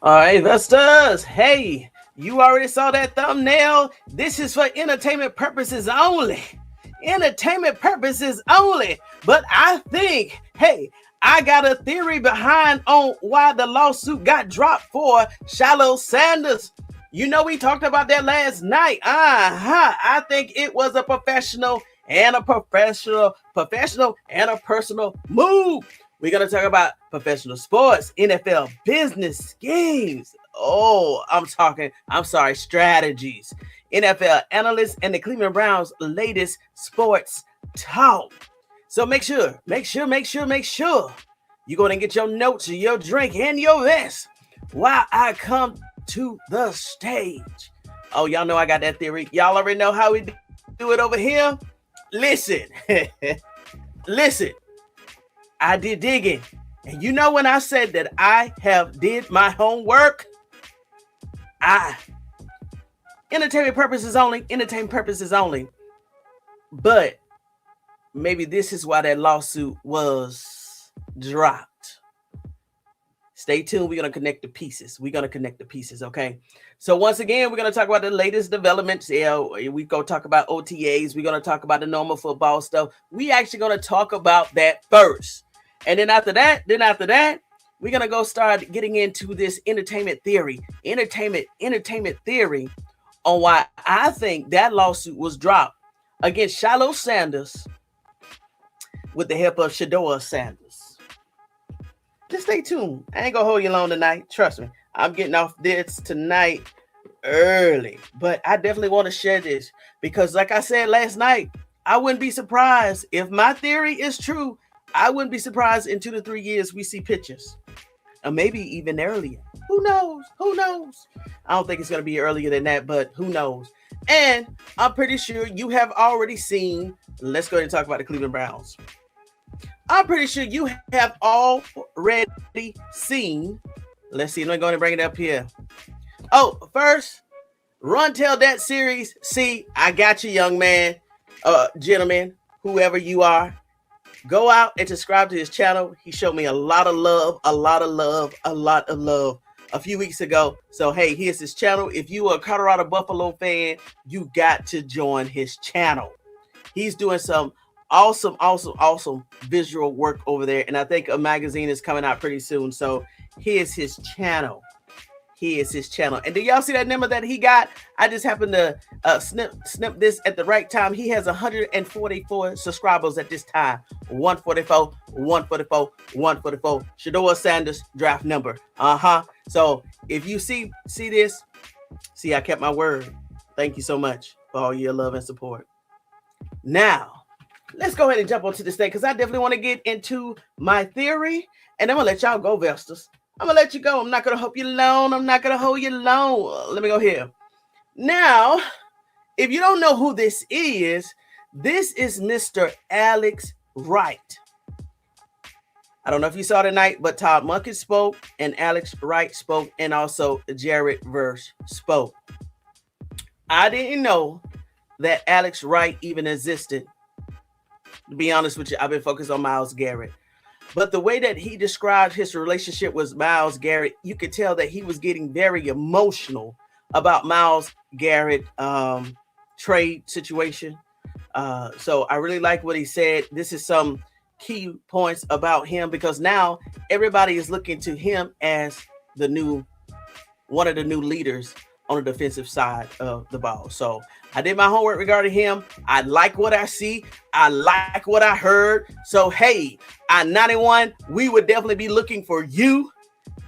All right, investors. Hey, you already saw that thumbnail. This is for entertainment purposes only. Entertainment purposes only. But I think, hey, I got a theory behind on why the lawsuit got dropped for Shiloh Sanders. You know, we talked about that last night. I think it was a professional and a personal move. We're going to talk about professional sports, NFL business schemes. Strategies. NFL analysts and the Cleveland Browns' latest sports talk. So make sure you're going to get your notes, your drink, and your vest while I come to the stage. Oh, y'all know I got that theory. Y'all already know how we do it over here. Listen, listen. I did digging. And you know when I said that I have did my homework, entertainment purposes only. But maybe this is why that lawsuit was dropped. Stay tuned. We're going to connect the pieces. Okay. So once again, we're going to talk about the latest developments. Yeah, we go talk about OTAs. We're going to talk about the normal football stuff. We actually going to talk about that first. And then after that, we're going to go start getting into this entertainment theory on why I think that lawsuit was dropped against Shiloh Sanders with the help of Shedeur Sanders. Just stay tuned. I ain't going to hold you long tonight. Trust me. I'm getting off this tonight early, but I definitely want to share this because like I said last night, I wouldn't be surprised if my theory is true. I wouldn't be surprised in 2 to 3 years we see pictures, or maybe even earlier. Who knows? I don't think it's going to be earlier than that, but who knows? And I'm pretty sure you have already seen. Let's go ahead and talk about the Cleveland Browns. I'm pretty sure you have already seen. Let's see. Let me go ahead and bring it up here. Oh, first, Runtelldatseries. See, I got you, young man, gentleman, whoever you are. Go out and subscribe to his channel. He showed me a lot of love a few weeks ago. So, hey, here's his channel. If you are a Colorado Buffalo fan, you got to join his channel. He's doing some awesome visual work over there. And I think a magazine is coming out pretty soon. So here's his channel. And do y'all see that number that he got? I just happened to snip this at the right time. He has 144 subscribers at this time. 144. Shedeur Sanders draft number. So if you see this, see, I kept my word. Thank you so much for all your love and support. Now, let's go ahead and jump onto this thing because I definitely want to get into my theory, and I'm gonna let y'all go, Vestas. I'm going to let you go. I'm not going to hold you long. Let me go here. Now, if you don't know who this is Mr. Alex Wright. I don't know if you saw tonight, but Todd Monken spoke and Alex Wright spoke and also Jared Verse spoke. I didn't know that Alex Wright even existed. To be honest with you, I've been focused on Myles Garrett. But the way that he described his relationship with Myles Garrett, you could tell that he was getting very emotional about Myles Garrett trade situation. So I really like what he said. This is some key points about him because now everybody is looking to him as one of the new leaders on the defensive side of the ball. So I did my homework regarding him. I like what I see. I like what I heard. So, hey, at 91, we would definitely be looking for you.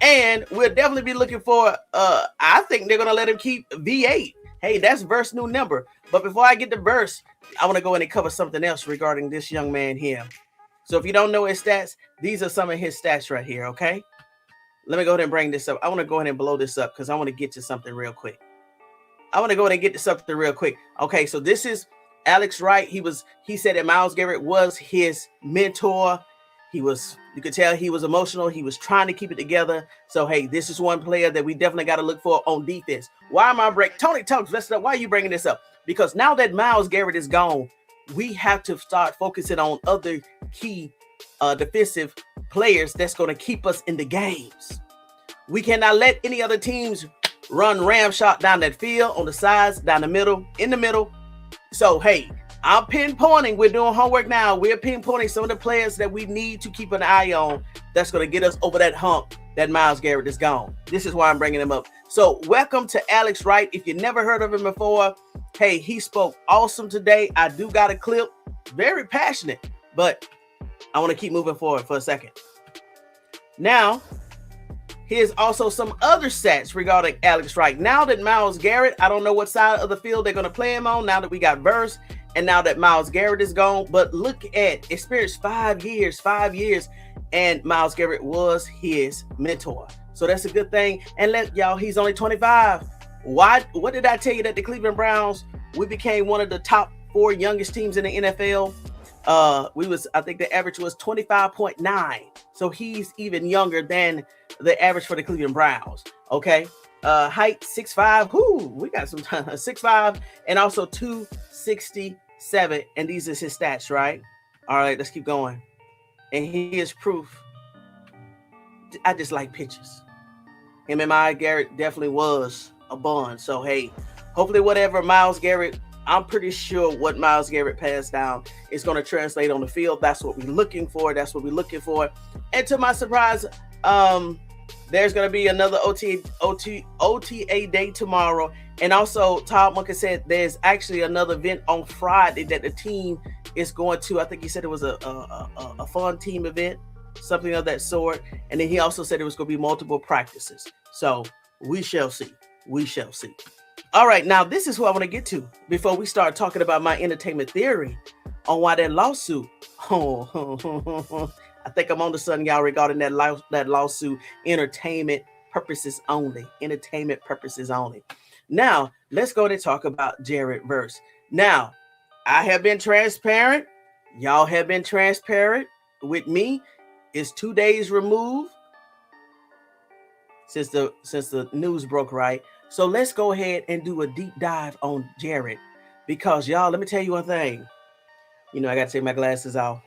And we'll definitely be looking for, I think they're going to let him keep V8. Hey, that's Verse new number. But before I get to Verse, I want to go in and cover something else regarding this young man here. So if you don't know his stats, these are some of his stats right here, okay? Let me go ahead and bring this up. I want to go ahead and blow this up because I want to get to something real quick. Okay, so this is Alex Wright. He said that Myles Garrett was his mentor. You could tell he was emotional. He was trying to keep it together. So, hey, this is one player that we definitely got to look for on defense. Why am I breaking? Tony talks. Why are you bringing this up? Because now that Myles Garrett is gone, we have to start focusing on other key defensive players that's going to keep us in the games. We cannot let any other teams run ram shot down that field, on the sides, down the middle, in the middle. So, hey, I'm pinpointing. We're doing homework now. We're pinpointing some of the players that we need to keep an eye on that's going to get us over that hump that Myles Garrett is gone. This is why I'm bringing him up. So, welcome to Alex Wright. If you never heard of him before, hey, he spoke awesome today. I do got a clip. Very passionate, but I want to keep moving forward for a second. Now, here's also some other stats regarding Alex Wright. Now that Myles Garrett, I don't know what side of the field they're going to play him on now that we got Verse and now that Myles Garrett is gone. But look at experience 5 years, and Myles Garrett was his mentor. So that's a good thing. And let y'all, he's only 25. Why? What did I tell you that the Cleveland Browns, we became one of the top 4 youngest teams in the NFL? I think the average was 25.9. So he's even younger than the average for the Cleveland Browns. Okay. Height 6'5". Whoo, we got some time. 6'5" and also 267. And these are his stats, right? All right, let's keep going. And here's proof. I just like pictures. Him and Myles Garrett definitely was a bond. So hey, hopefully whatever Myles Garrett, I'm pretty sure what Myles Garrett passed down is going to translate on the field. That's what we're looking for. And to my surprise, there's going to be another OTA day tomorrow. And also, Todd Munker said there's actually another event on Friday that the team is going to. I think he said it was a fun team event, something of that sort. And then he also said it was going to be multiple practices. So we shall see. All right, now this is who I want to get to before we start talking about my entertainment theory on why that lawsuit. I think I'm on to something, y'all, regarding that lawsuit. Entertainment purposes only. Now, let's go to talk about Jared Verse. Now, I have been transparent. Y'all have been transparent with me. It's 2 days removed since the news broke, right? So let's go ahead and do a deep dive on Jared, because y'all, let me tell you one thing. You know, I got to take my glasses off.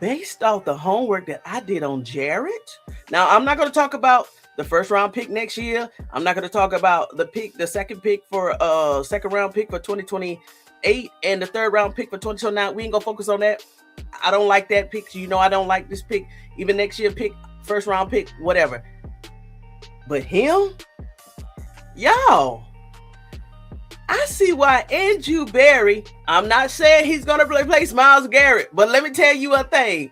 Based off the homework that I did on Jared, now I'm not going to talk about the first round pick next year. I'm not going to talk about the second round pick for 2028 and the third round pick for 2029. We ain't going to focus on that. I don't like that pick. You know, I don't like this pick. Even next year pick, first round pick, whatever. But him, y'all, I see why Andrew Berry, I'm not saying he's going to replace Myles Garrett, but let me tell you a thing.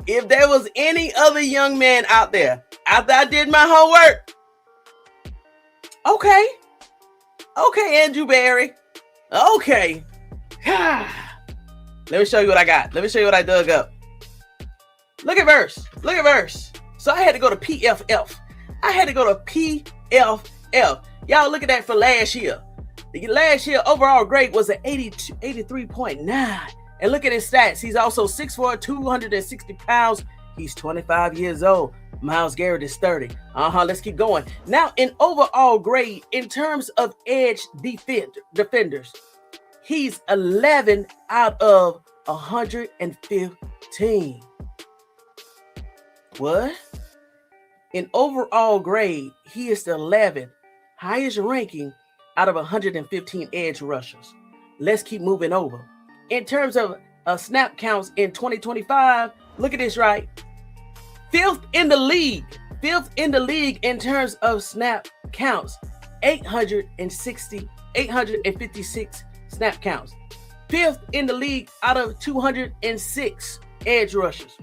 If there was any other young man out there, after I did my homework, okay, Andrew Berry, okay. Let me show you what I got. Let me show you what I dug up. Look at Verse. So I had to go to PFF. Y'all look at that for last year. The last year overall grade was an 83.9. And look at his stats. He's also 6'4", 260 pounds. He's 25 years old. Myles Garrett is 30. Let's keep going. Now, in overall grade, in terms of edge defenders, he's 11 out of 115. What? In overall grade, he is the 11th highest ranking out of 115 edge rushers. Let's keep moving over. In terms of snap counts in 2025, look at this, right? Fifth in the league in terms of snap counts. 856 snap counts. Fifth in the league out of 206 edge rushers.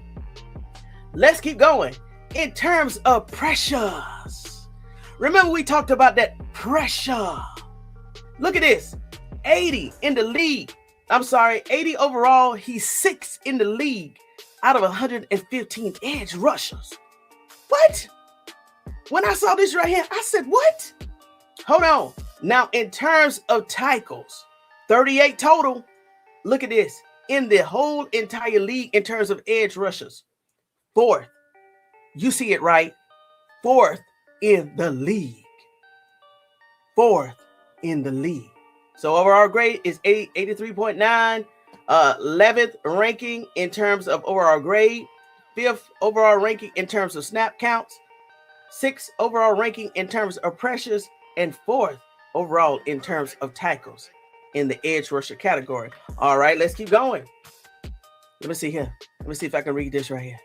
Let's keep going. In terms of pressures, remember we talked about that pressure. Look at this, 80 in the league. 80 overall. He's 6th in the league out of 115 edge rushers. What? When I saw this right here, I said, what? Hold on. Now, in terms of tackles, 38 total. Look at this. In the whole entire league, in terms of edge rushers, 4th. You see it, right? 4th in the league. 4th in the league. So overall grade is 83.9. 11th ranking in terms of overall grade. fifth overall ranking in terms of snap counts, sixth overall ranking in terms of pressures, and fourth overall in terms of tackles in the edge rusher category. All right, let's keep going. Let me see here. Let me see if I can read this right here.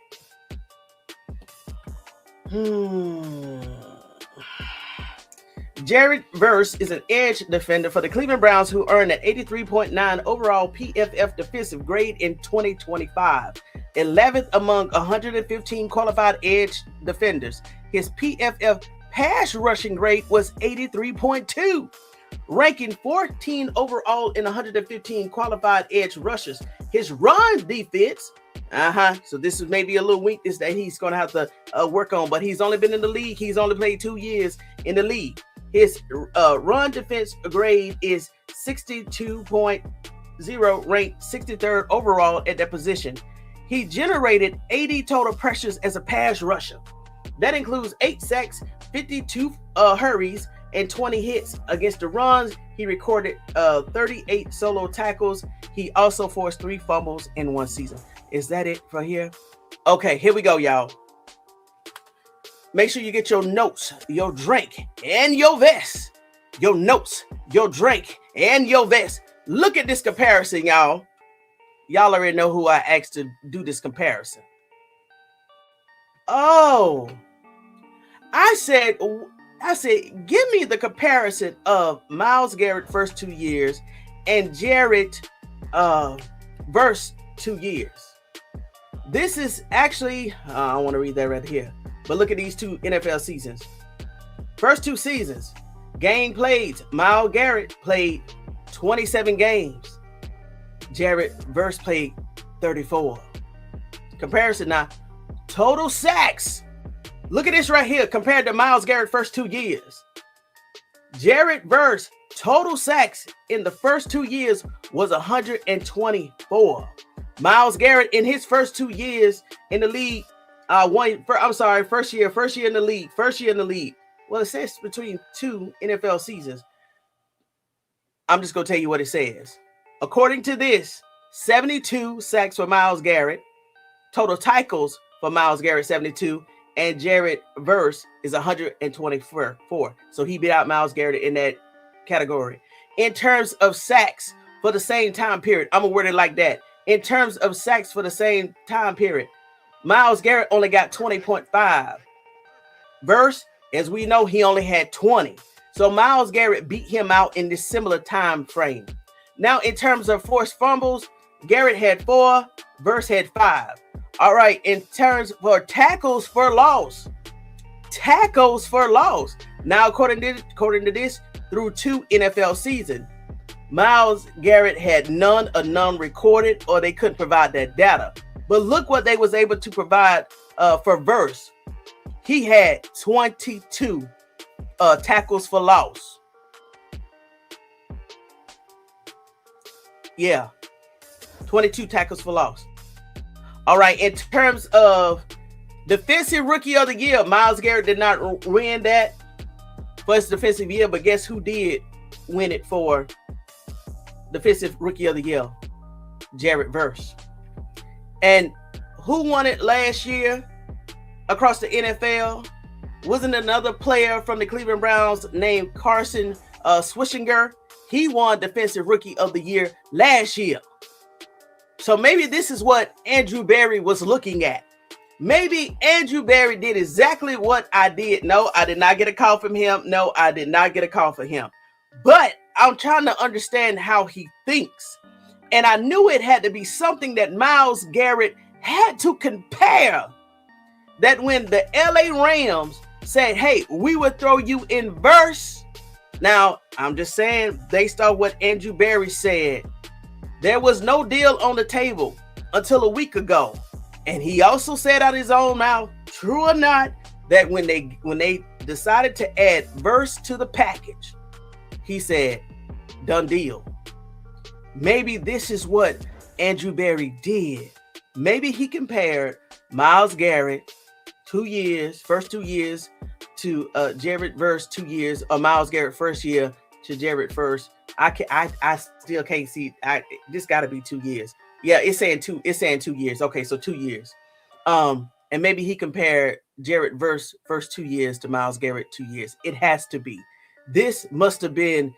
Jared Verse is an edge defender for the Cleveland Browns who earned an 83.9 overall PFF defensive grade in 2025, 11th among 115 qualified edge defenders. His PFF pass rushing grade was 83.2, ranking 14 overall in 115 qualified edge rushers. His run defense, so this is maybe a little weakness that he's going to have to work on, but he's only been in the league. He's only played 2 years in the league. His run defense grade is 62.0, ranked 63rd overall at that position. He generated 80 total pressures as a pass rusher. That includes 8 sacks, 52 hurries, and 20 hits. Against the runs, he recorded 38 solo tackles. He also forced 3 fumbles in 1 season. Is that it for here? Okay, here we go, y'all. Make sure you get your notes, your drink, and your vest. Your notes, your drink, and your vest. Look at this comparison, y'all. Y'all already know who I asked to do this comparison. Oh, I said, give me the comparison of Myles Garrett first 2 years and Jared Verse 2 years. This is actually, I want to read that right here. But look at these 2 NFL seasons. First 2 seasons, game played. Myles Garrett played 27 games. Jared Verse played 34. Comparison now. Total sacks. Look at this right here compared to Myles Garrett first 2 years. Jared Verse total sacks in the first 2 years was 124. Myles Garrett in his first 2 years in the league, first year in the league. Well, it says between 2 NFL seasons. I'm just gonna tell you what it says. According to this, 72 sacks for Myles Garrett, total tackles for Myles Garrett 72, and Jared Verse is 124. So he beat out Myles Garrett in that category. In terms of sacks for the same time period, I'm gonna word it like that. In terms of sacks for the same time period, Myles Garrett only got 20.5. Verse, as we know, he only had 20. So Myles Garrett beat him out in this similar time frame. Now, in terms of forced fumbles, Garrett had 4, Verse had 5. All right, in terms for tackles for loss. Now, according to this, through 2 NFL seasons, Myles Garrett had none recorded, or they couldn't provide that data. But look what they was able to provide for Verse. He had 22 tackles for loss. Yeah, 22 tackles for loss. All right, in terms of defensive rookie of the year, Myles Garrett did not win that for his defensive year, but guess who did win it for defensive rookie of the year? Jared Verse. And who won it last year across the NFL? Wasn't another player from the Cleveland Browns named Carson Swishinger? He won defensive rookie of the year last year. So maybe this is what Andrew Berry was looking at. Maybe Andrew Berry did exactly what I did. No, I did not get a call from him. No, I did not get a call from him. But I'm trying to understand how he thinks. And I knew it had to be something that Myles Garrett had to compare. That when the LA Rams said, hey, we would throw you in Verse. Now, I'm just saying, based on what Andrew Berry said, there was no deal on the table until a week ago. And he also said out of his own mouth, true or not, that when they decided to add Verse to the package, he said, done deal. Maybe this is what Andrew Berry did. Maybe he compared Myles Garrett 2 years, first 2 years, to Jared Verse 2 years, or Myles Garrett first year to Jared Verse. I still can't see. This got to be 2 years. Yeah, it's saying 2 years. Okay, so 2 years. And maybe he compared Jarrett Verse first 2 years to Myles Garrett 2 years. It has to be. This must have been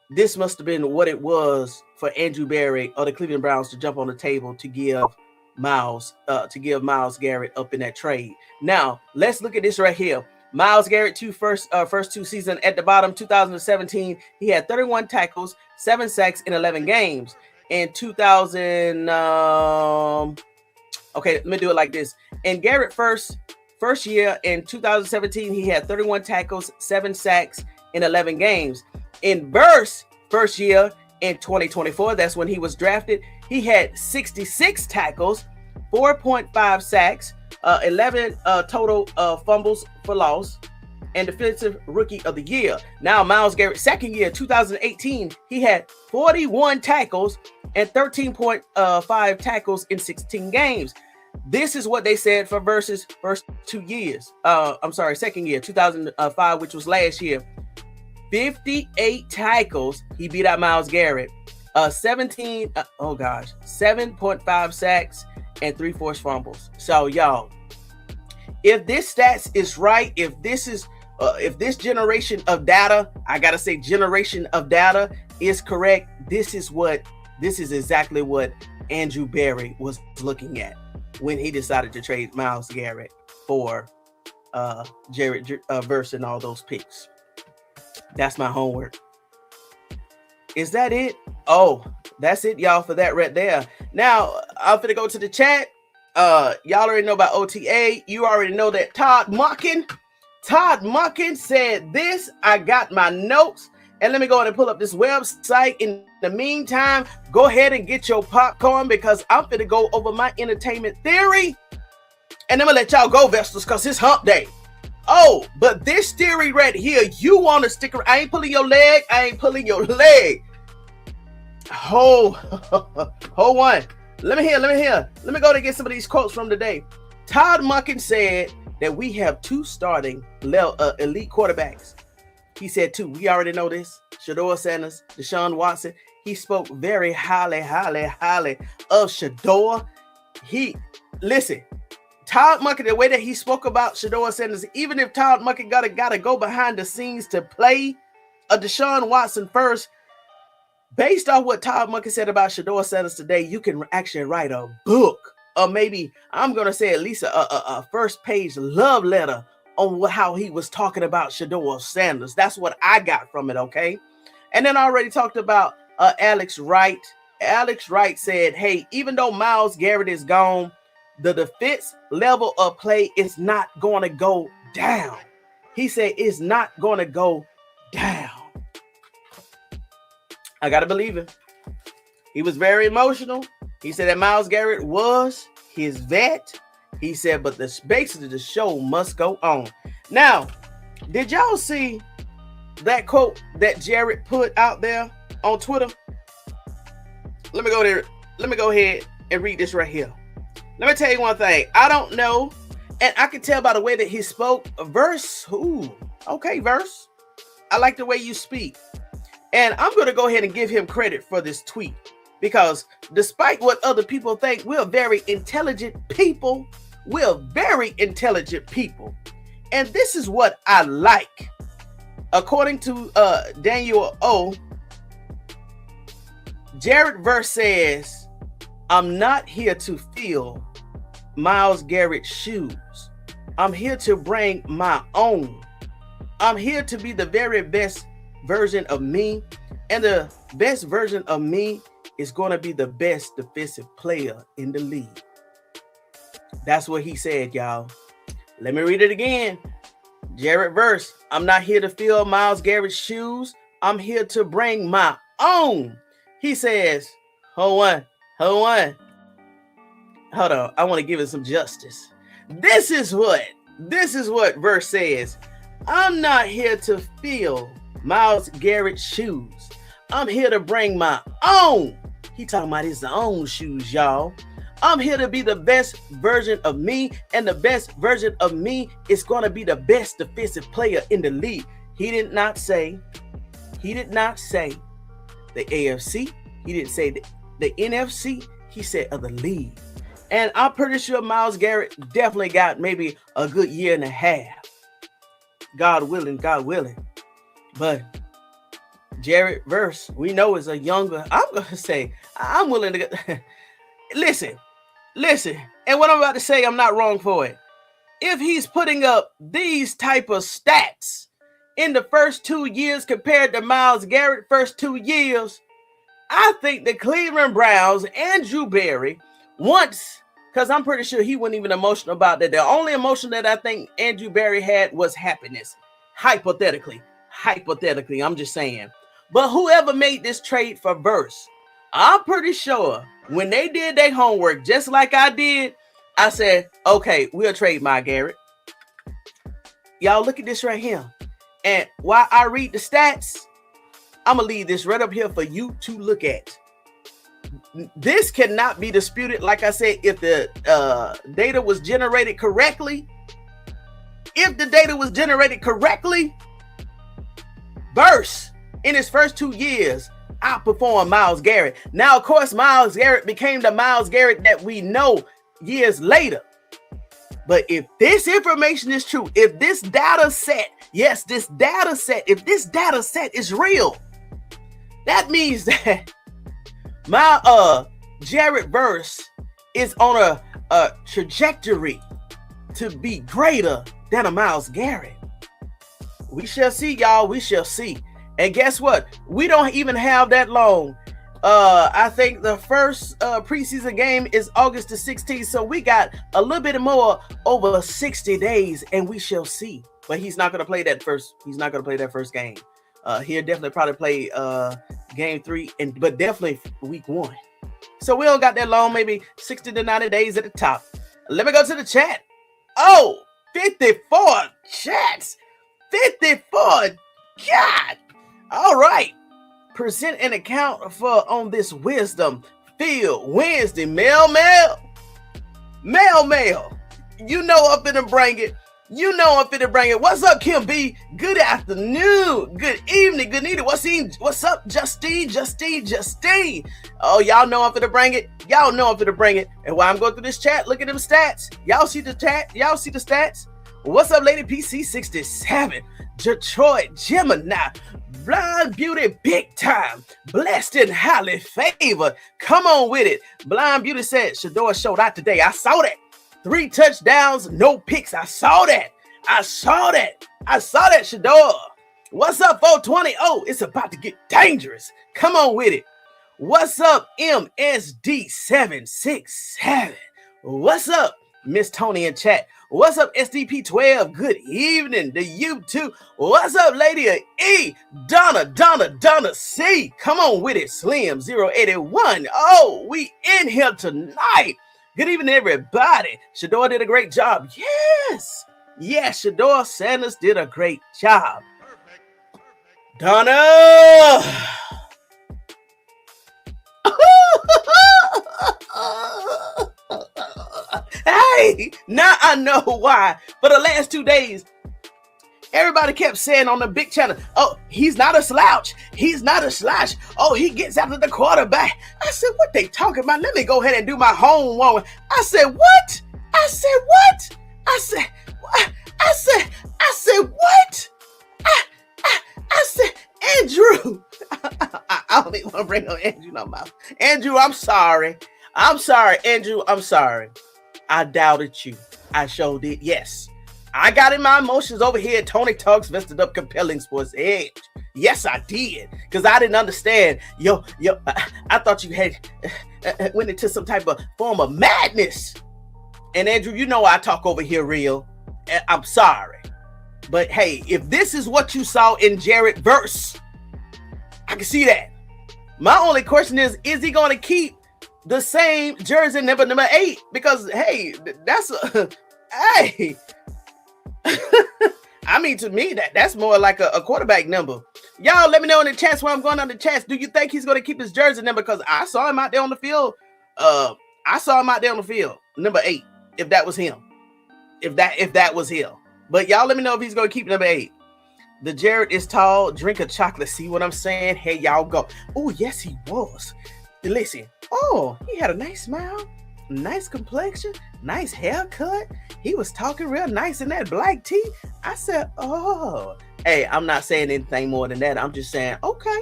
what it was for Andrew Berry or the Cleveland Browns to jump on the table to give Myles Garrett up in that trade. Now let's look at this right here. Myles Garrett first 2 seasons at the bottom. 2017, he had 31 tackles, 7 sacks in 11 games. In 2000, okay, let me do it like this. In Garrett first year in 2017, he had 31 tackles, 7 sacks in 11 games. In Verse first year in 2024, that's when he was drafted, he had 66 tackles, 4.5 sacks, 11 total fumbles for loss, and Defensive Rookie of the Year. Now, Myles Garrett, second year, 2018, he had 41 tackles and 13.5 tackles in 16 games. This is what they said for Verse's first 2 years. Second year, 2005, which was last year. 58 tackles. He beat out Myles Garrett. 7.5 sacks and 3 forced fumbles. So y'all, if this stats is right, if this generation of data, I gotta say generation of data is correct, this is exactly what Andrew Berry was looking at when he decided to trade Myles Garrett for Jarrett Verse and all those picks. That's my homework. Is that it? Oh, that's it, y'all, for that right there. Now, I'm finna go to the chat. Y'all already know about OTA. You already know that Todd Muckin said this. I got my notes. And let me go ahead and pull up this website. In the meantime, go ahead and get your popcorn because I'm finna go over my entertainment theory. And I'm gonna let y'all go, Vestas, because it's hump day. Oh, but this theory right here, you want to stick around. I ain't pulling your leg. Hold on. Let me hear. Let me go to get some of these quotes from today. Todd Muckin said that we have 2 starting elite quarterbacks. He said 2. We already know this. Shedeur Sanders, Deshaun Watson. He spoke very highly of Shedeur. Listen. Todd Muckin, the way that he spoke about Shedeur Sanders, even if Todd Muckin gotta go behind the scenes to play a Deshaun Watson first, based off what Todd Muckin said about Shedeur Sanders today, you can actually write a book, or maybe I'm gonna say at least a first page love letter on how he was talking about Shedeur Sanders. That's what I got from it, okay? And then I already talked about Alex Wright. Alex Wright said, hey, even though Myles Garrett is gone, the defense level of play is not going to go down. He said it's not going to go down. I got to believe him. He was very emotional. He said that Myles Garrett was his vet. He said, but basically the show must go on. Now, did y'all see that quote that Jarrett put out there on Twitter? Let me go there. Let me go ahead and read this right here. Let me tell you one thing. I don't know, and I can tell by the way that he spoke. Verse, okay, Verse. I like the way you speak. And I'm going to go ahead and give him credit for this tweet because despite what other people think, we're very intelligent people. And this is what I like. According to Daniel O, Jarrett Verse says, I'm not here to fill Myles Garrett's shoes. I'm here to bring my own. I'm here to be the very best version of me. And the best version of me is going to be the best defensive player in the league. That's what he said, y'all. Let me read it again. Jarrett Verse, I'm not here to fill Myles Garrett's shoes. I'm here to bring my own. He says, hold on. I want to give it some justice. This is what Verse says. I'm not here to fill Myles Garrett's shoes. I'm here to bring my own. He talking about his own shoes, y'all. I'm here to be the best version of me, and the best version of me is going to be the best defensive player in the league. He did not say the AFC. He didn't say the NFC. He said of the league. And I'm pretty sure Myles Garrett definitely got maybe a good year and a half. God willing, God willing. But Jared Verse, we know is a younger, I'm going to say, I'm willing to get, listen. And what I'm about to say, I'm not wrong for it. If he's putting up these type of stats in the first 2 years compared to Myles Garrett first 2 years, I think the Cleveland Browns, Andrew Berry, once, because I'm pretty sure he wasn't even emotional about that. The only emotion that I think Andrew Berry had was happiness. Hypothetically, I'm just saying. But whoever made this trade for Verse, I'm pretty sure when they did their homework, just like I did, I said, okay, we'll trade Myles Garrett. Y'all look at this right here. And while I read the stats, I'm going to leave this right up here for you to look at. This cannot be disputed. Like I said, if the data was generated correctly, Verse in his first 2 years outperformed Myles Garrett. Now, of course, Myles Garrett became the Myles Garrett that we know years later. But if this information is true, if this data set, if this data set is real, that means that my Jared Verse is on a trajectory to be greater than a Myles Garrett. We shall see, y'all. We shall see. And guess what? We don't even have that long. I think the first preseason game is August the 16th. So we got a little bit more over 60 days, and we shall see. But he's not going to play that first. He's not going to play that first game. He'll definitely probably play game 3, but definitely week 1. So we don't got that long, maybe 60 to 90 days at the top. Let me go to the chat. Oh, 54 chats. 54. God. All right. Present an account for on this wisdom field Wednesday. Mail. You know I'm finna bring it. What's up, Kim B? Good afternoon. Good evening. What's up, Justine? Oh, y'all know I'm finna bring it. And while I'm going through this chat, look at them stats. Y'all see the stats? What's up, Lady PC67? Detroit Gemini. Blind Beauty big time. Blessed and highly favored. Come on with it. Blind Beauty said, Shedeur showed out today. I saw that. 3 touchdowns, no picks. I saw that, Shedeur. What's up, 420? Oh, it's about to get dangerous. Come on with it. What's up, MSD767? What's up, Miss Tony in chat? What's up, SDP12? Good evening to you too. What's up, Lady E? Donna C. Come on with it, Slim 081. Oh, we in here tonight. Good evening, everybody. Shedeur did a great job. Yes, Shedeur Sanders did a great job. Perfect. Donna. Hey, now I know why. For the last 2 days, everybody kept saying on the big channel, oh, he's not a slouch. Oh, he gets after the quarterback. I said, what they talking about? Let me go ahead and do my homework. I said, what? I said, Andrew. I don't even want to bring no Andrew no mouth. Andrew, I'm sorry, Andrew. I'm sorry. I doubted you. I sure did. Yes. I got in my emotions over here. Tony Talks vested up compelling sports edge. Yes, I did. Because I didn't understand. I thought you had went into some type of form of madness. And Andrew, you know I talk over here real. I'm sorry. But hey, if this is what you saw in Jared Verse, I can see that. My only question is he going to keep the same jersey number 8? Because hey, that's a hey. I mean, to me, that's more like a quarterback number. Y'all let me know in the chats while I'm going on the chats. Do you think he's going to keep his jersey number? Because I saw him out there on the field. Number 8. If that was him. If that was him. But y'all let me know if he's going to keep number 8. The Jared is tall. Drink a chocolate. See what I'm saying? Hey, y'all go. Oh, yes, he was. Listen. Oh, he had a nice smile. nice complexion, nice haircut. He was talking real nice in that black tee. I said, oh, hey, I'm not saying anything more than that. I'm just saying, okay,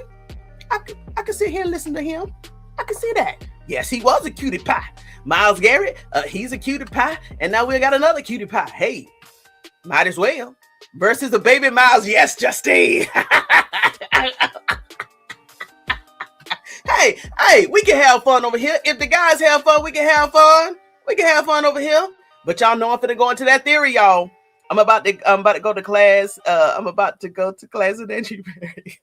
I can sit here and listen to him. I can see that. Yes, he was a cutie pie. Myles Garrett, he's a cutie pie. And now we got another cutie pie. Hey, might as well. Versus the baby Myles. Yes, Justine. Hey, we can have fun over here. If the guys have fun, we can have fun. We can have fun over here. But y'all know I'm finna go into that theory, y'all. I'm about to go to class. I'm about to go to class with Andrew Berry.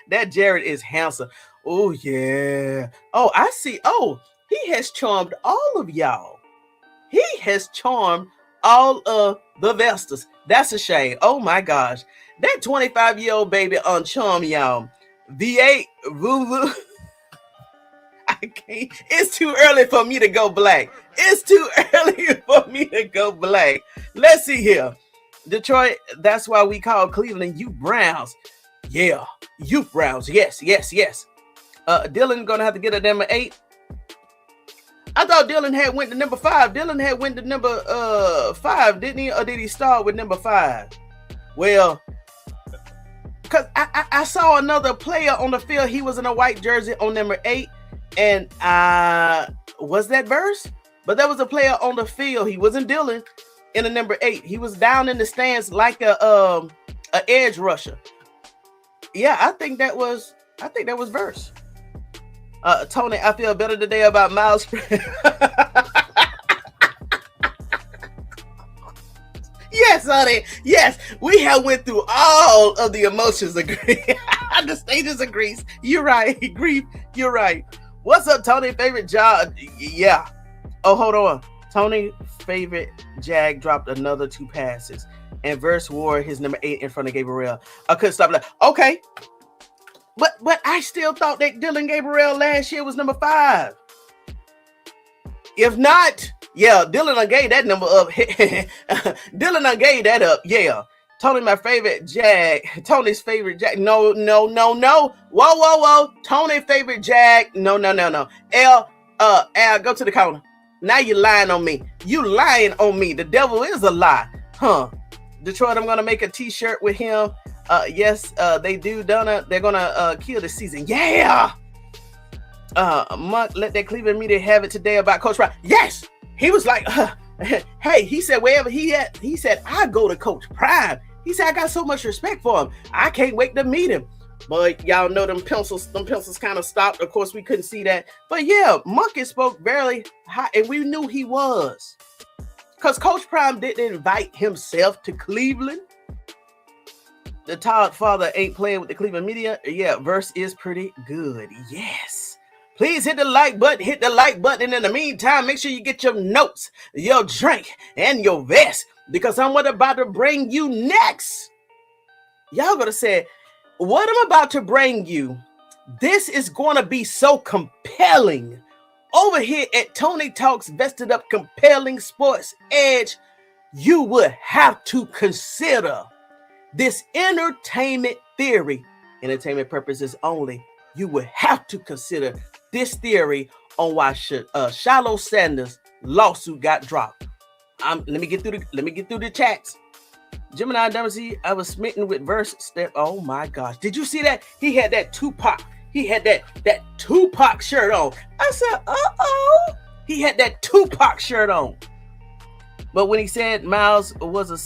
That Jared is handsome. Oh, yeah. Oh, I see. Oh, he has charmed all of y'all. He has charmed all of the Vestas. That's a shame. Oh, my gosh. That 25-year-old baby uncharmed y'all. V8, Vulu. I can't. It's too early for me to go black. It's too early for me to go black. Let's see here. Detroit, that's why we call Cleveland you Browns. Yeah, you Browns. Yes. Dylan gonna have to get a number 8. I thought Dylan had went to number 5. Dylan had went to number 5, didn't he? Or did he start with number 5? Well, because I saw another player on the field. He was in a white jersey on number 8. And was that verse? But there was a player on the field. He wasn't Dylan in a number 8. He was down in the stands like a edge rusher. Yeah, I think that was verse. Tony, I feel better today about Myles. Yes, honey. Yes, we have went through all of the emotions. Agree. The stages of grief. You're right. Grief. You're right. What's up, Tony? Favorite job? Yeah. Oh, hold on. Tony favorite Jag dropped another 2 passes, and Verse wore his number 8 in front of Gabriel. I couldn't stop that. Okay. But I still thought that Dylan Gabriel last year was number 5. If not, yeah, Dylan done gave that number up. Dylan done gave that up. Yeah. Tony, my favorite Jag. Tony's favorite Jag. No. Whoa. Tony favorite Jag. No. L, go to the corner. Now you're lying on me. You lying on me. The devil is a lie. Huh. Detroit, I'm gonna make a t-shirt with him. Yes, they do. They're gonna kill the season. Yeah. Monk, let that Cleveland media have it today about Coach Wright. Yes, he was like, hey, he said wherever he at, he said I go to Coach Prime. He said I got so much respect for him. I can't wait to meet him. But y'all know them pencils kind of stopped. Of course, we couldn't see that. But yeah, Monkey spoke barely high, and we knew he was. Because Coach Prime didn't invite himself to Cleveland. The Todd father ain't playing with the Cleveland media. Yeah, Verse is pretty good. Yes. Please hit the like button. Hit the like button. And in the meantime, make sure you get your notes, your drink, and your vest. Because I'm about to bring you next. Y'all gonna say, what I'm about to bring you, this is gonna be so compelling. Over here at Tony Talks Vested Up Compelling Sports Edge, you would have to consider this entertainment theory. Entertainment purposes only. You would have to consider this theory on why Shiloh Sanders' lawsuit got dropped. Let me get through the chats. Gemini Dempsey, I was smitten with Verse step. Oh my gosh. Did you see that? He had that Tupac. He had that Tupac shirt on. I said, uh-oh. He had that Tupac shirt on. But when he said Myles was a...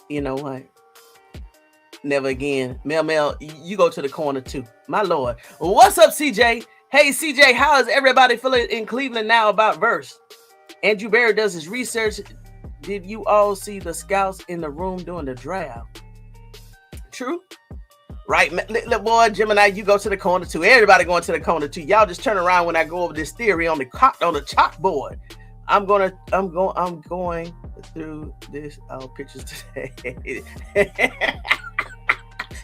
You know what? Never again. Mel, you go to the corner too. My Lord. What's up, CJ? Hey, CJ, how is everybody feeling in Cleveland now about Verse? Andrew Berry does his research. Did you all see the scouts in the room during the draft? True. Right, little boy, Gemini, you go to the corner too. Everybody going to the corner too. Y'all just turn around when I go over this theory on the chalkboard. I'm going through this pictures today.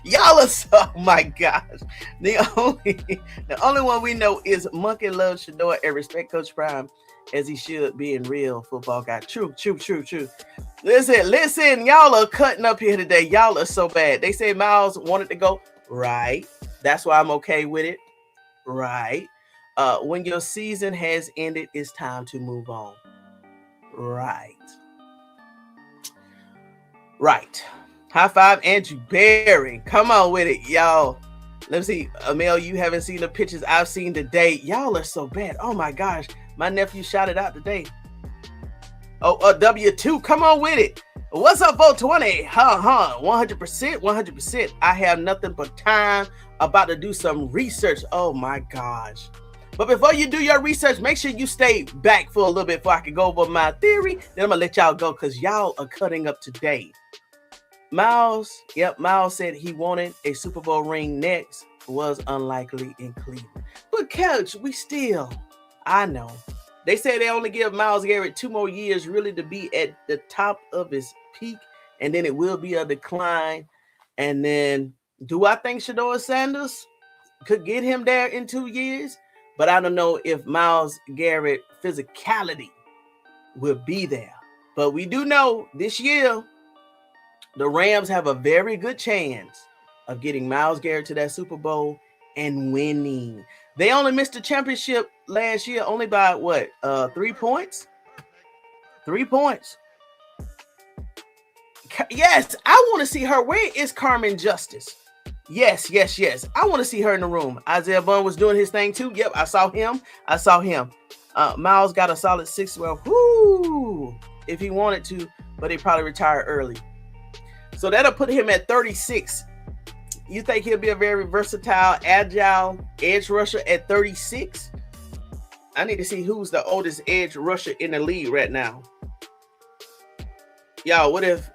Y'all are so, oh my gosh. The only one we know is Monkey loves Shedeur and respect Coach Prime as he should be in real football guy. True. Listen, y'all are cutting up here today. Y'all are so bad. They say Myles wanted to go. Right. That's why I'm okay with it. Right. When your season has ended, it's time to move on. Right. High five, Andrew Berry. Come on with it, y'all. Let me see. Amel, you haven't seen the pictures I've seen today. Y'all are so bad. Oh my gosh. My nephew shot it out today. Oh, W2. Come on with it. What's up, 420? 100%. 100%. I have nothing but time. About to do some research. Oh my gosh. But before you do your research, make sure you stay back for a little bit before I can go over my theory. Then I'm going to let y'all go because y'all are cutting up today. Myles said he wanted a Super Bowl ring next. Was unlikely in Cleveland. But coach, I know. They say they only give Myles Garrett 2 more years really to be at the top of his peak. And then it will be a decline. And then do I think Shedeur Sanders could get him there in 2 years? But I don't know if Myles Garrett physicality will be there. But we do know this year, the Rams have a very good chance of getting Myles Garrett to that Super Bowl and winning. They only missed the championship last year only by what? 3 points? 3 points. Yes, I want to see her. Where is Carmen Justice? Yes. I want to see her in the room. Isaiah Bond was doing his thing too. Yep, I saw him. Myles got a solid 6-12. Whoo! If he wanted to, but he probably retired early. So that'll put him at 36. You think he'll be a very versatile, agile edge rusher at 36? I need to see who's the oldest edge rusher in the league right now. Y'all, what if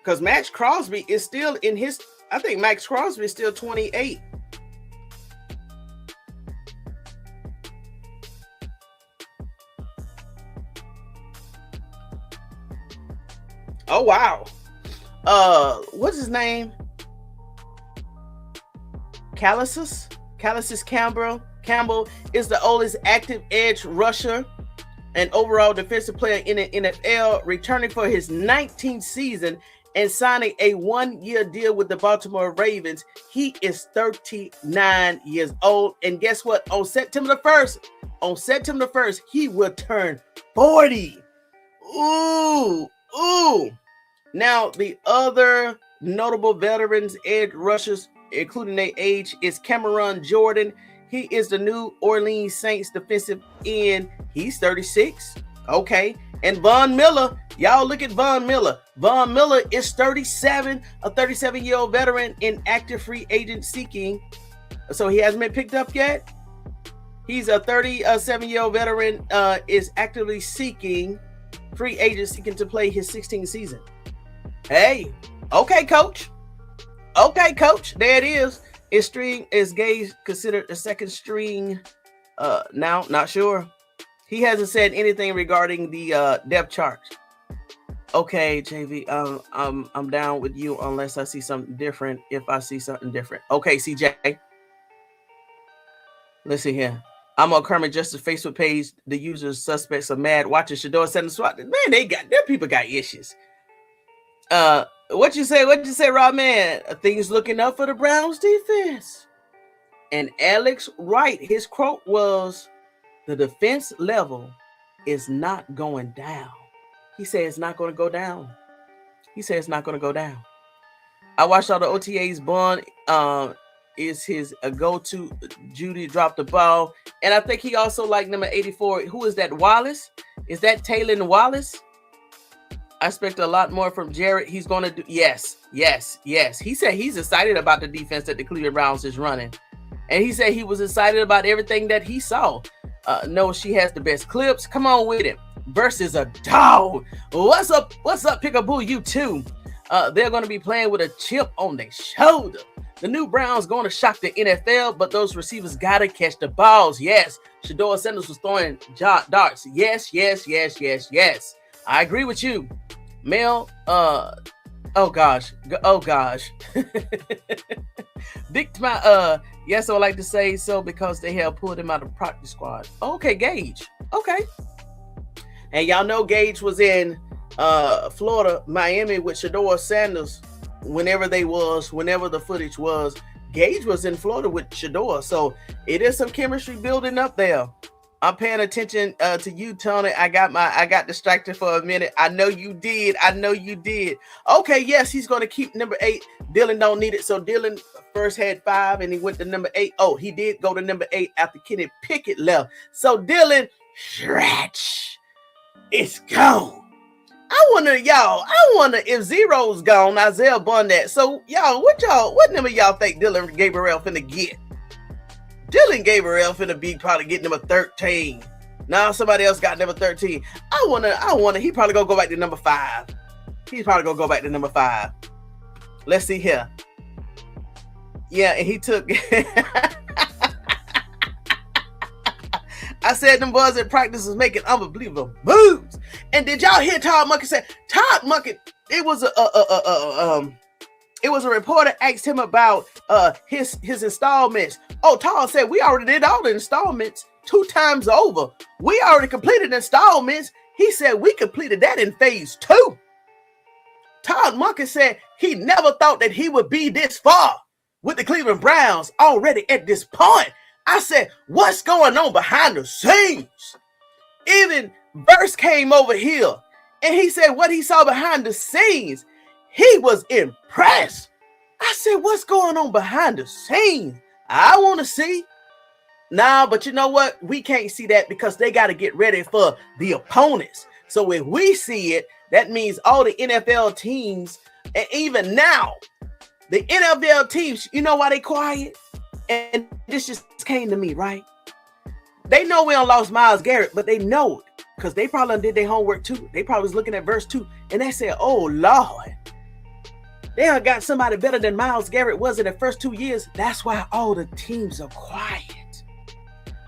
because Max Crosby is still in his, I think Max Crosby is still 28. Oh, wow. What's his name? Callis Campbell is the oldest active edge rusher and overall defensive player in the NFL, returning for his 19th season and signing a 1-year deal with the Baltimore Ravens. He is 39 years old. And guess what? On September the 1st, he will turn 40. Ooh. Now, the other notable veterans edge rushers, including their age, is Cameron Jordan. He is the New Orleans Saints defensive end. He's 36. Okay. And Von Miller, y'all look at Von Miller. Von Miller is 37, a 37-year-old veteran in active free agent seeking. So he hasn't been picked up yet. He's a 37-year-old veteran, is actively seeking free agent seeking to play his 16th season. Hey, okay, coach. There it is. Is Gage considered a second string? Now, not sure. He hasn't said anything regarding the depth chart. Okay, JV, I'm down with you unless I see something different. If I see something different. Okay, CJ. Let's see here. I'm on Kermit Justice Facebook page. The users suspects are mad watching Shedeur Sanders swat. Man, their people got issues. What you say, Rob? Man, things looking up for the Browns defense. And Alex Wright, his quote was, "The defense level is not going down." He said it's not going to go down. I watched all the OTAs. Bond is his go-to. Judy dropped the ball. And I think he also liked number 84. Who is that, Wallace? Is that Taylor Wallace? I expect a lot more from Jarrett. He's going to do. Yes. He said he's excited about the defense that the Cleveland Browns is running. And he said he was excited about everything that he saw. No, she has the best clips. Come on with it. Versus a dog. What's up, Pickaboo? You too. They're going to be playing with a chip on their shoulder. The new Browns going to shock the NFL, but those receivers got to catch the balls. Yes. Shedeur Sanders was throwing darts. Yes. I agree with you. Mel, oh gosh. Big yes, I would like to say so because they have pulled him out of practice squad. Okay, Gage. Okay. And y'all know Gage was in Florida, Miami with Shedeur Sanders whenever the footage was Gage was in Florida with Shedeur, so it is some chemistry building up there. I'm paying attention to you, Tony. I got distracted for a minute. I know you did. Okay, yes, he's going to keep number 8. Dylan don't need it. So Dylan first had 5 and he went to number 8. Oh, he did go to number 8 after Kenny Pickett left. So Dylan, stretch. It's gone. I wonder if Zero's gone, Isaiah Bonnett. So what number y'all think Dylan Gabriel finna get? Dylan Gabriel finna be probably getting number 13. Now somebody else got number 13. I wonder, he probably gonna go back to number 5. He's probably gonna go back to number 5. Let's see here. Yeah, and he took I said them boys at practice was making unbelievable moves. And did y'all hear Todd Monken say? Todd Monken, it was a reporter asked him about his installments. Oh, Todd said, we already did all the installments 2 times over. We already completed installments. He said we completed that in phase 2. Todd Monken said he never thought that he would be this far with the Cleveland Browns already at this point. I said, what's going on behind the scenes? Even Verse came over here and he said what he saw behind the scenes. He was impressed. I said, what's going on behind the scenes? I want to see. Nah, but you know what? We can't see that because they got to get ready for the opponents. So if we see it, that means all the NFL teams, and even now, the NFL teams, you know why they quiet? And this just came to me, right? They know we don't lost Myles Garrett, but they know it because they probably did their homework too. They probably was looking at verse 2 and they said, oh, Lord. They have got somebody better than Myles Garrett was in the first 2 years. That's why all the teams are quiet.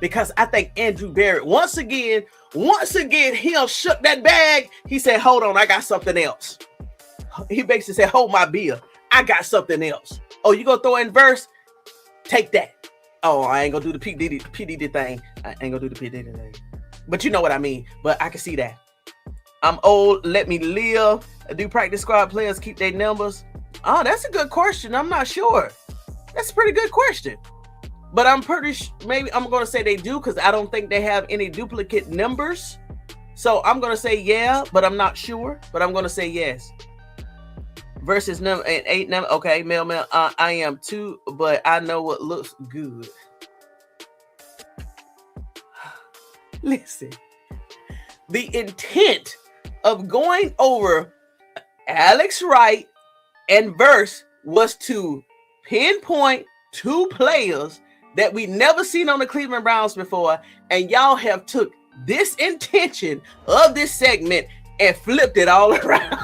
Because I think Andrew Barrett, once again, he shook that bag. He said, hold on, I got something else. He basically said, hold my beer. I got something else. Oh, you gonna throw in verse? Take that. Oh, I ain't gonna do the P. Diddy thing. I ain't gonna do the P. Diddy thing. But you know what I mean. But I can see that. I'm old. Let me live. Do practice squad players keep their numbers? Oh, that's a good question. I'm not sure. That's a pretty good question. But I'm pretty sure, maybe I'm going to say they do because I don't think they have any duplicate numbers. So I'm going to say yeah, but I'm not sure. But I'm going to say yes. Versus number 8 number. Okay, Mel. I am too, but I know what looks good. Listen, the intent of going over Alex Wright and Verse was to pinpoint 2 players that we never seen on the Cleveland Browns before, and y'all have took this intention of this segment and flipped it all around.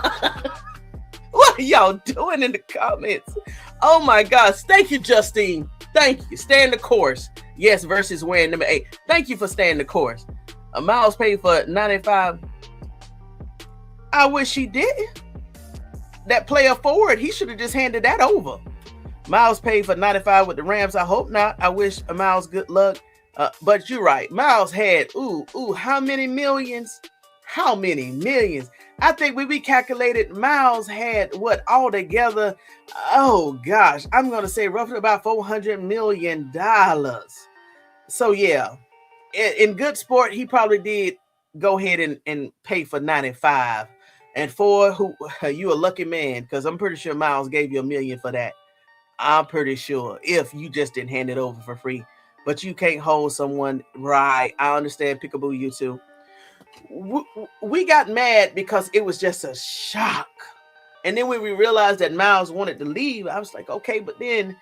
What are y'all doing in the comments? Oh my gosh. Thank you, Justine. Thank you. Staying the course. Yes, versus wearing number 8. Thank you for staying the course. Myles paid for 95. I wish he didn't. That player forward, he should have just handed that over. Myles paid for 95 with the Rams. I hope not. I wish Myles good luck. But you're right. Myles had, how many millions? How many millions? I think when we calculated, Myles had what all together? Oh gosh, I'm gonna say roughly about $400 million. So yeah, in good sport, he probably did go ahead and pay for 95. And for who you a lucky man, because I'm pretty sure Myles gave you $1 million for that. I'm pretty sure if you just didn't hand it over for free, but you can't hold someone right. I understand, Peekaboo, you too. We got mad because it was just a shock. And then when we realized that Myles wanted to leave, I was like, okay, but then,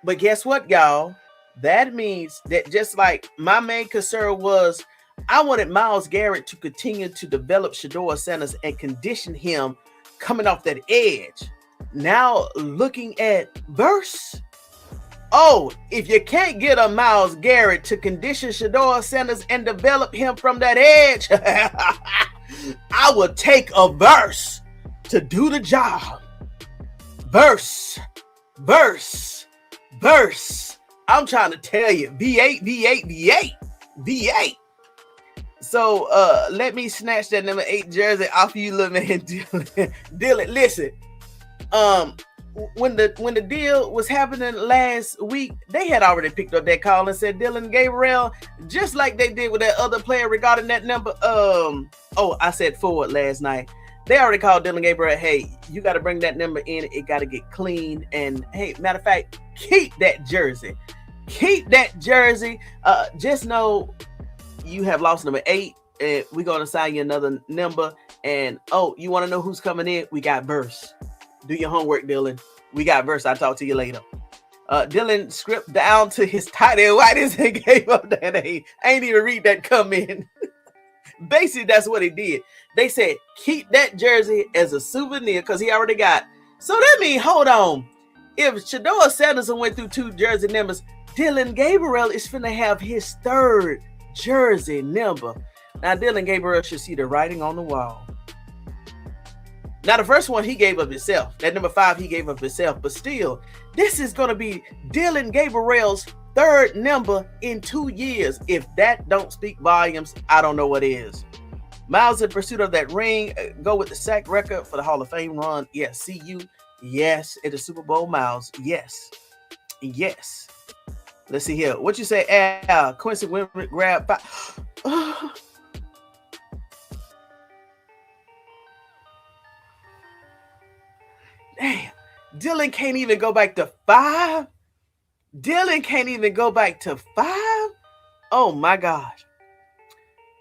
but guess what, y'all? That means that just like my main concern was, I wanted Myles Garrett to continue to develop Shedeur Sanders and condition him coming off that edge. Now looking at Verse, if you can't get a Myles Garrett to condition Shedeur Sanders and develop him from that edge, I would take a Verse to do the job. Verse. I'm trying to tell you, V8. So let me snatch that number 8 jersey off you, little man. Dylan, listen. when the deal was happening last week, they had already picked up that call and said Dillon Gabriel, just like they did with that other player regarding that number. I said forward last night. They already called Dillon Gabriel. Hey, you got to bring that number in. It got to get clean. And hey, matter of fact, keep that jersey. Keep that jersey. Just know you have lost number 8. And we're going to assign you another number. And you want to know who's coming in? We got Verse. Do your homework, Dillon. We got Verse. I'll talk to you later. Dillon script down to his tight end. Why does he gave up that A? I ain't even read that come in. Basically, that's what he did. They said, keep that jersey as a souvenir because he already got. So that means, hold on. If Shedeur Shilo went through 2 jersey numbers, Dillon Gabriel is finna have his 3rd jersey number. Now, Dillon Gabriel should see the writing on the wall. Now, the first one he gave up himself. That number 5 he gave up himself. But still, this is going to be Dillon Gabriel's 3rd number in 2 years. If that don't speak volumes, I don't know what is. Myles in pursuit of that ring. Go with the sack record for the Hall of Fame run. Yes, see you. Yes, in the Super Bowl, Myles. Yes. Yes. Let's see here. What you say, Al? Quincy Winfrey grab 5. Damn. Dillon can't even go back to 5. Dillon can't even go back to 5. Oh my gosh.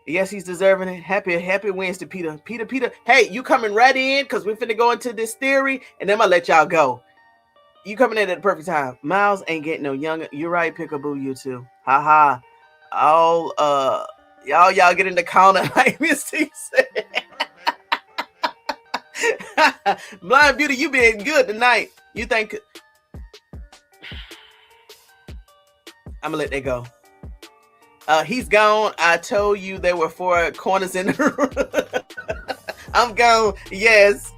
Yes, he's deserving it. Happy Wednesday, Peter. Peter. Hey, you coming right in because we're finna go into this theory and then I'm gonna let y'all go. You coming in at the perfect time. Myles ain't getting no younger. You're right, Pickaboo, you too. Haha. Y'all get in the corner like Miss T said. Blind Beauty, you been good tonight. You think I'm gonna let that go. He's gone. I told you there were 4 corners in the room. I'm gone. Yes.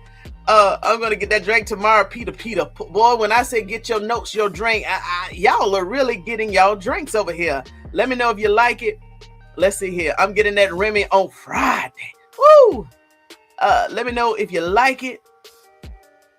I'm gonna get that drink tomorrow, Peter. Boy, when I say get your notes, your drink, y'all are really getting y'all drinks over here. Let me know if you like it. Let's see here. I'm getting that Remy on Friday. Woo! Let me know if you like it.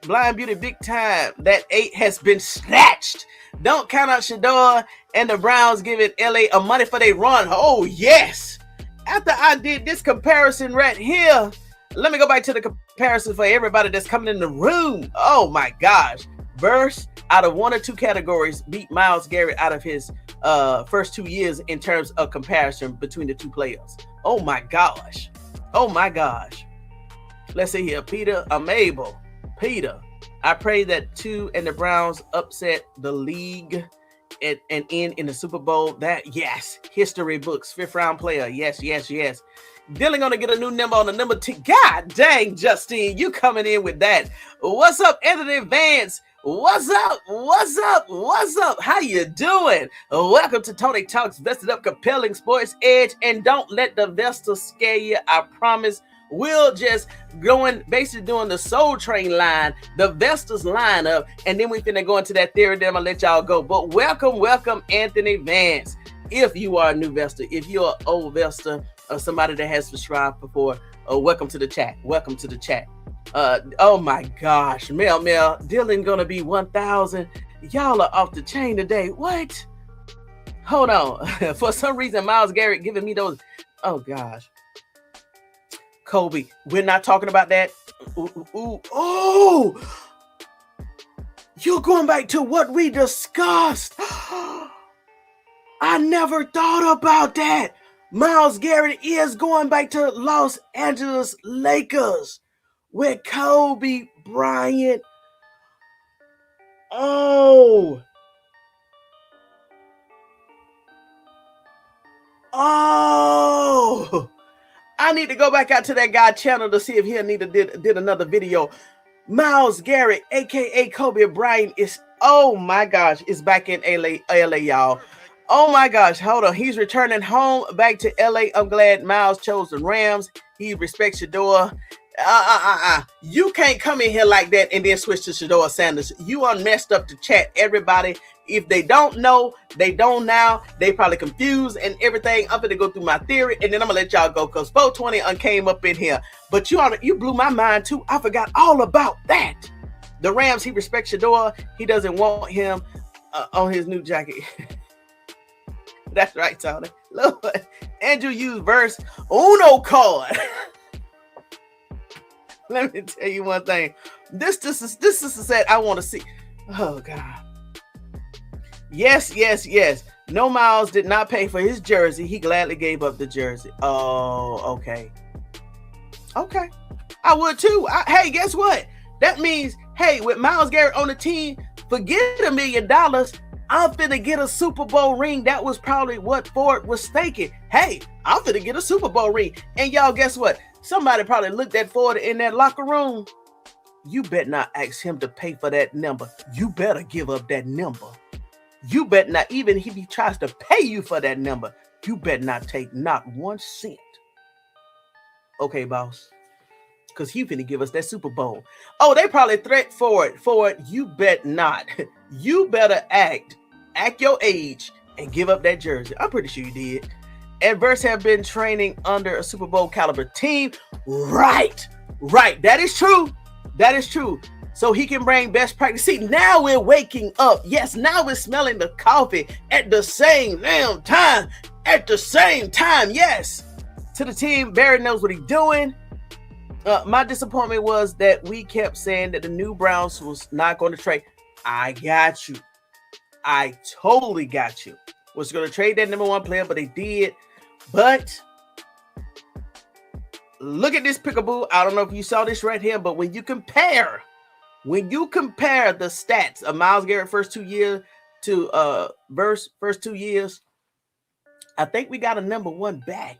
Blind Beauty, big time. That 8 has been snatched. Don't count out Shedeur and the Browns giving LA a money for their run. Oh, yes. After I did this comparison right here, let me go back to the comparison for everybody that's coming in the room. Oh, my gosh. Verse, out of 1 or 2 categories, beat Myles Garrett out of his first 2 years in terms of comparison between the 2 players. Oh, my gosh. Oh, my gosh. Let's see here. Peter, I'm able. Peter, I pray that 2 and the Browns upset the league and end in the Super Bowl. That, yes, history books, 5th round player. Yes. Dillon gonna get a new number on the number 2. God dang, Justine, you coming in with that. What's up, Anthony Vance? What's up? How you doing? Welcome to Tony Talks, Vested Up, Compelling Sports Edge. And don't let the Vesta scare you. I promise. We'll just basically doing the Soul Train line, the Vestas lineup, and then we finna go into that theory. Then I'm gonna let y'all go. But welcome, Anthony Vance. If you are a new Vesta, if you're an old Vesta, or somebody that has subscribed before, welcome to the chat. Oh my gosh, Mel, Dillon gonna be 1,000. Y'all are off the chain today. What? Hold on. For some reason, Myles Garrett giving me those. Oh gosh. Kobe, we're not talking about that. Oh, you're going back to what we discussed. I never thought about that. Myles Garrett is going back to Los Angeles Lakers with Kobe Bryant. Oh. I need to go back out to that guy channel to see if he did another video. Myles Garrett, aka Kobe Bryant, is, oh my gosh, is back in LA, y'all. Oh my gosh, hold on. He's returning home back to LA. I'm glad Myles chose the Rams. He respects Shedeur. You can't come in here like that and then switch to Shedeur Sanders. You messed up the chat, everybody. If they don't know, they don't now. They probably confused and everything. I'm gonna go through my theory and then I'm gonna let y'all go because 420 came up in here. But you blew my mind too. I forgot all about that. The Rams, he respects Shedeur. He doesn't want him on his new jacket. That's right, Tony. Look, Andrew used verse Uno card. Let me tell you one thing. This is a set I want to see. Oh God. Yes. No, Myles did not pay for his jersey. He gladly gave up the jersey. Oh, okay. Okay. I would too. Hey, guess what? That means, hey, with Myles Garrett on the team, forget $1 million. I'm finna get a Super Bowl ring. That was probably what Ford was thinking. Hey, I'm finna get a Super Bowl ring. And y'all, guess what? Somebody probably looked at Ford in that locker room. You better not ask him to pay for that number. You better give up that number. You better not, even if he tries to pay you for that number, you better not take not 1 cent. Okay, boss. Because he finna give us that Super Bowl. Oh, they probably threat for it. You bet not. You better act your age and give up that jersey. I'm pretty sure you did. And Verse have been training under a Super Bowl caliber team. Right. That is true. So he can bring best practice. See, now we're waking up. Yes, now we're smelling the coffee at the same damn time. Yes. To the team, Barry knows what he's doing. My disappointment was that we kept saying that the new Browns was not going to trade. I got you. I totally got you. Was going to trade that number 1 player, but they did. But look at this pickaboo. I don't know if you saw this right here, but when you compare the stats of Myles Garrett first 2 years to Verse first 2 years, I think we got a number 1 back.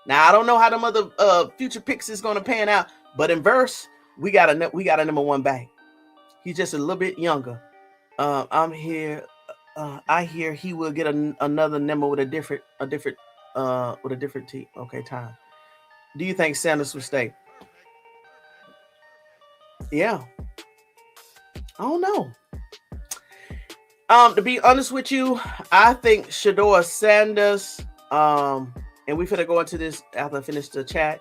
Now I don't know how them other future picks is going to pan out, but in Verse we got a number 1 back. He's just a little bit younger. I hear he will get another number with a different team. Okay, time. Do you think Sanders will stay? Yeah. I don't know. To be honest with you, I think Shedeur Sanders, and we finna go into this after I finish the chat.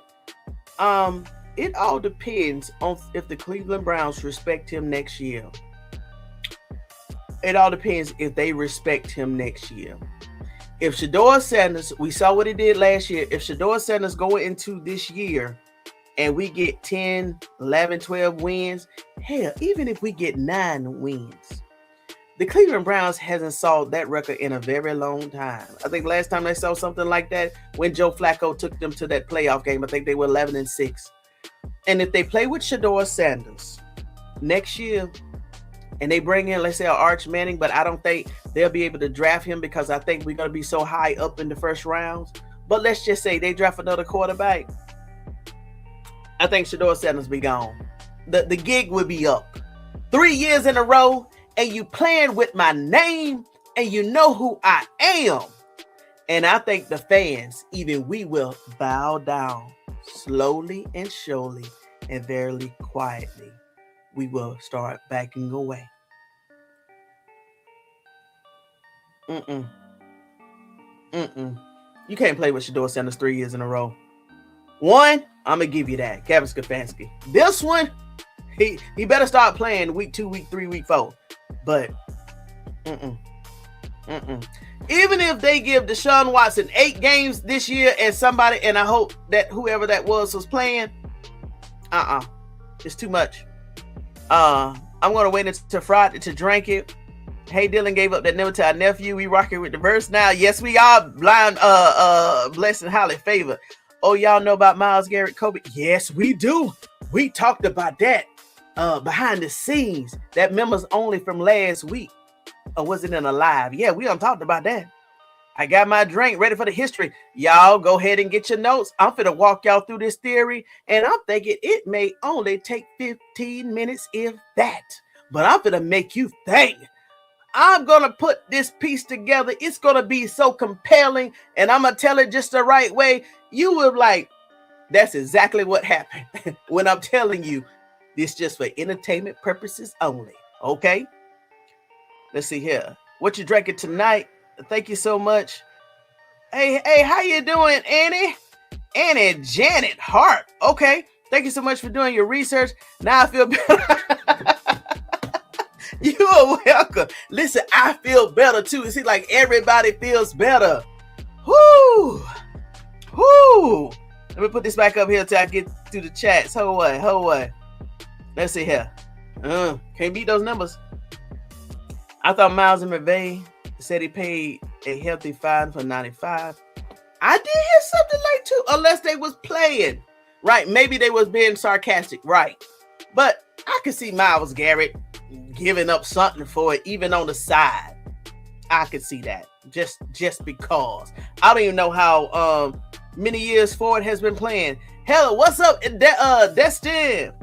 It all depends on if the Cleveland Browns respect him next year. It all depends if they respect him next year. If Shedeur Sanders, we saw what he did last year. If Shedeur Sanders go into this year and we get 10, 11, 12 wins, hell, even if we get 9 wins, the Cleveland Browns hasn't saw that record in a very long time. I think last time they saw something like that when Joe Flacco took them to that playoff game, I think they were 11-6. And if they play with Shedeur Sanders next year and they bring in, let's say, an Arch Manning, but I don't think they'll be able to draft him because I think we're going to be so high up in the first rounds. But let's just say they draft another quarterback. I think Shedeur Sanders be gone. The gig would be up. 3 years in a row, and you playing with my name, and you know who I am. And I think the fans, even we will bow down slowly and surely and very quietly. We will start backing away. You can't play with Shedeur Sanders 3 years in a row. One, I'm going to give you that. Kevin Stefanski. This one, he better start playing week 2, week 3, week 4. But, even if they give Deshaun Watson 8 games this year and I hope that whoever that was playing, it's too much. I'm going to wait until Friday to drink it. Hey, Dylan gave up that number to our nephew. We rocking with the verse now. Yes, we are blind, blessed and highly favored. Oh, y'all know about Myles Garrett, Kobe? Yes, we do. We talked about that behind the scenes. That members only from last week. Or was it in a live? Yeah, we done talked about that. I got my drink ready for the history. Y'all go ahead and get your notes. I'm finna walk y'all through this theory. And I'm thinking it may only take 15 minutes, if that. But I'm finna make you think. I'm going to put this piece together. It's going to be so compelling. And I'm going to tell it just the right way. You will like, that's exactly what happened. When I'm telling you, this just for entertainment purposes only. Okay? Let's see here. What you drinking tonight? Thank you so much. Hey, how you doing, Annie? Annie Janet Hart. Okay. Thank you so much for doing your research. Now I feel better. You are welcome. Listen, I feel better too. It seems like everybody feels better. Whoo! Whoo! Let me put this back up here till I get to the chats. Hold what? Let's see here. Can't beat those numbers. I thought Myles McVay said he paid a healthy fine for 95. I did hear something like two, unless they was playing. Right, maybe they was being sarcastic, right? But I could see Myles Garrett giving up something for it, even on the side. I could see that, just because. I don't even know how many years Ford has been playing. Hello, what's up, Destin?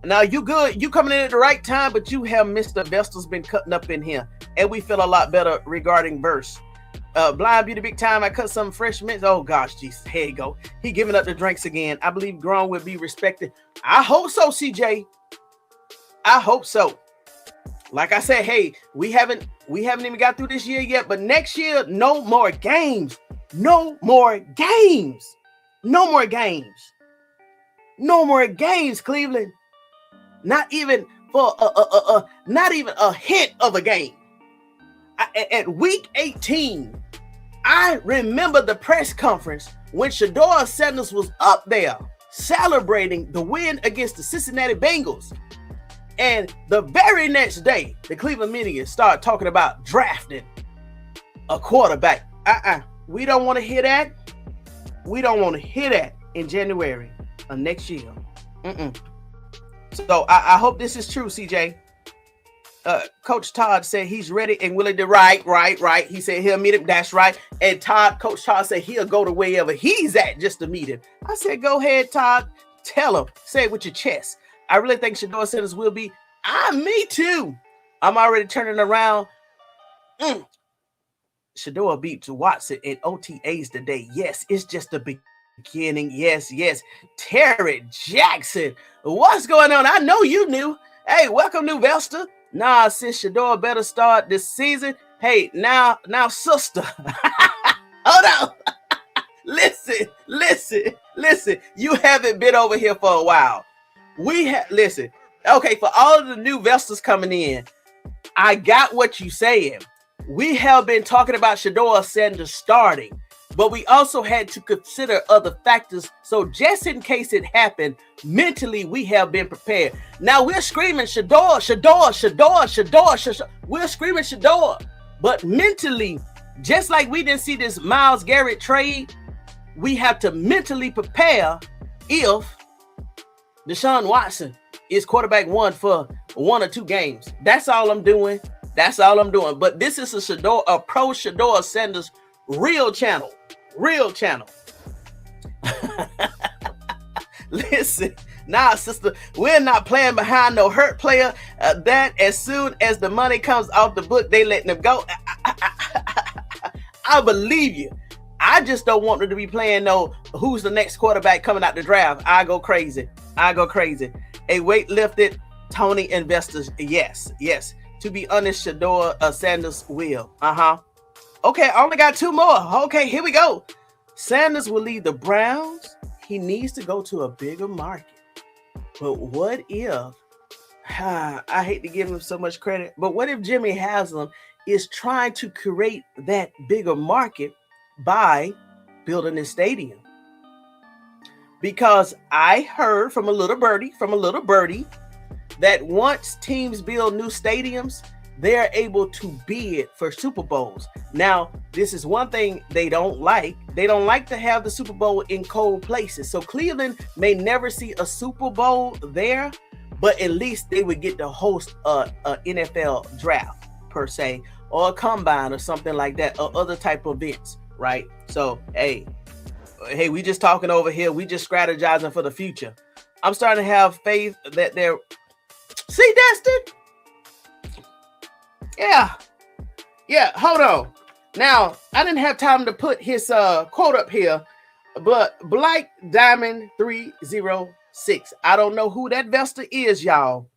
Now you good? You coming in at the right time, but you have Mr. Vestal's been cutting up in here, and we feel a lot better regarding verse. Blind Beauty Big Time, I cut some fresh mints. Oh gosh, Jesus, here you go. He giving up the drinks again. I believe grown will be respected. I hope so, CJ. I hope so. Like I said, hey, we haven't even got through this year yet, but next year, no more games. No more games. No more games. No more games, Cleveland. Not even for not even a hint of a game. At week 18, I remember the press conference when Shedeur Shilo was up there celebrating the win against the Cincinnati Bengals. And the very next day, the Cleveland media started talking about drafting a quarterback. We don't want to hear that. We don't want to hear that in January of next year. So I hope this is true, CJ. Coach Todd said he's ready and willing to right. He said he'll meet him. That's right. And Coach Todd said he'll go to wherever he's at just to meet him. I said, go ahead, Todd. Tell him. Say it with your chest. I really think Shedeur Shilo will be. Me too. I'm already turning around. Shedeur beat Watson in OTAs today. Yes, it's just the beginning. Yes. Terry Jackson. What's going on? I know you knew. Hey, welcome, New Vesta. Nah, since Shedeur better start this season. Hey, now, sister. Hold on. Listen. You haven't been over here for a while. Listen. Okay, for all of the new Vestas coming in, I got what you saying. We have been talking about Shedeur Shilo starting, but we also had to consider other factors. So just in case it happened, mentally we have been prepared. Now we're screaming Shedeur. We're screaming Shedeur, but mentally, just like we didn't see this Myles Garrett trade, we have to mentally prepare if Deshaun Watson is quarterback one for 1 or 2 games. That's all I'm doing. But this is a pro Shedeur Shilo real channel. Listen, nah, sister, we're not playing behind no hurt player. That as soon as the money comes off the book, they letting them go. I believe you. I just don't want them to be playing who's the next quarterback coming out the draft. I go crazy. A weight-lifted Tony investors. Yes. To be honest, Shedeur Shilo will. Okay, I only got 2 more. Okay, here we go. Sanders will leave the Browns. He needs to go to a bigger market. But what if, I hate to give him so much credit, but what if Jimmy Haslam is trying to create that bigger market by building a stadium? Because I heard from a little birdie, that once teams build new stadiums, they're able to bid for Super Bowls. Now, this is one thing they don't like. They don't like to have the Super Bowl in cold places. So Cleveland may never see a Super Bowl there, but at least they would get to host a NFL draft per se, or a combine or something like that, or other type of events, right? So, hey, we just talking over here. We just strategizing for the future. I'm starting to have faith that they're... See, Destin? Yeah, hold on. Now, I didn't have time to put his quote up here, but Black Diamond 306. I don't know who that Vesta is, y'all,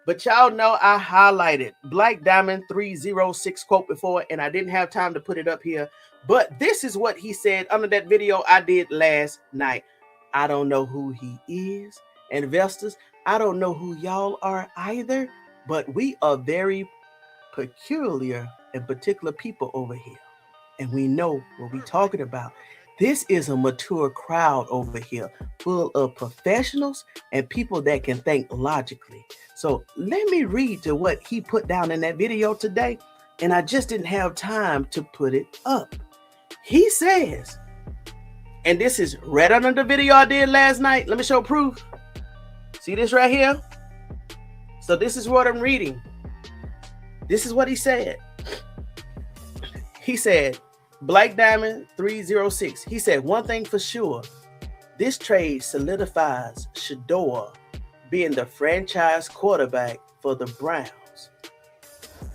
but y'all know I highlighted Black Diamond 306 quote before, and I didn't have time to put it up here. But this is what he said under that video I did last night. I don't know who he is, investors. I don't know who y'all are either, but we are very peculiar and particular people over here. And we know what we're talking about. This is a mature crowd over here, full of professionals and people that can think logically. So let me read to what he put down in that video today, and I just didn't have time to put it up. He says, and this is right under the video I did last night. Let me show proof. See this right here? So this is what I'm reading. This is what he said. He said, Black Diamond 306. He said, one thing for sure, this trade solidifies Shedeur being the franchise quarterback for the Browns.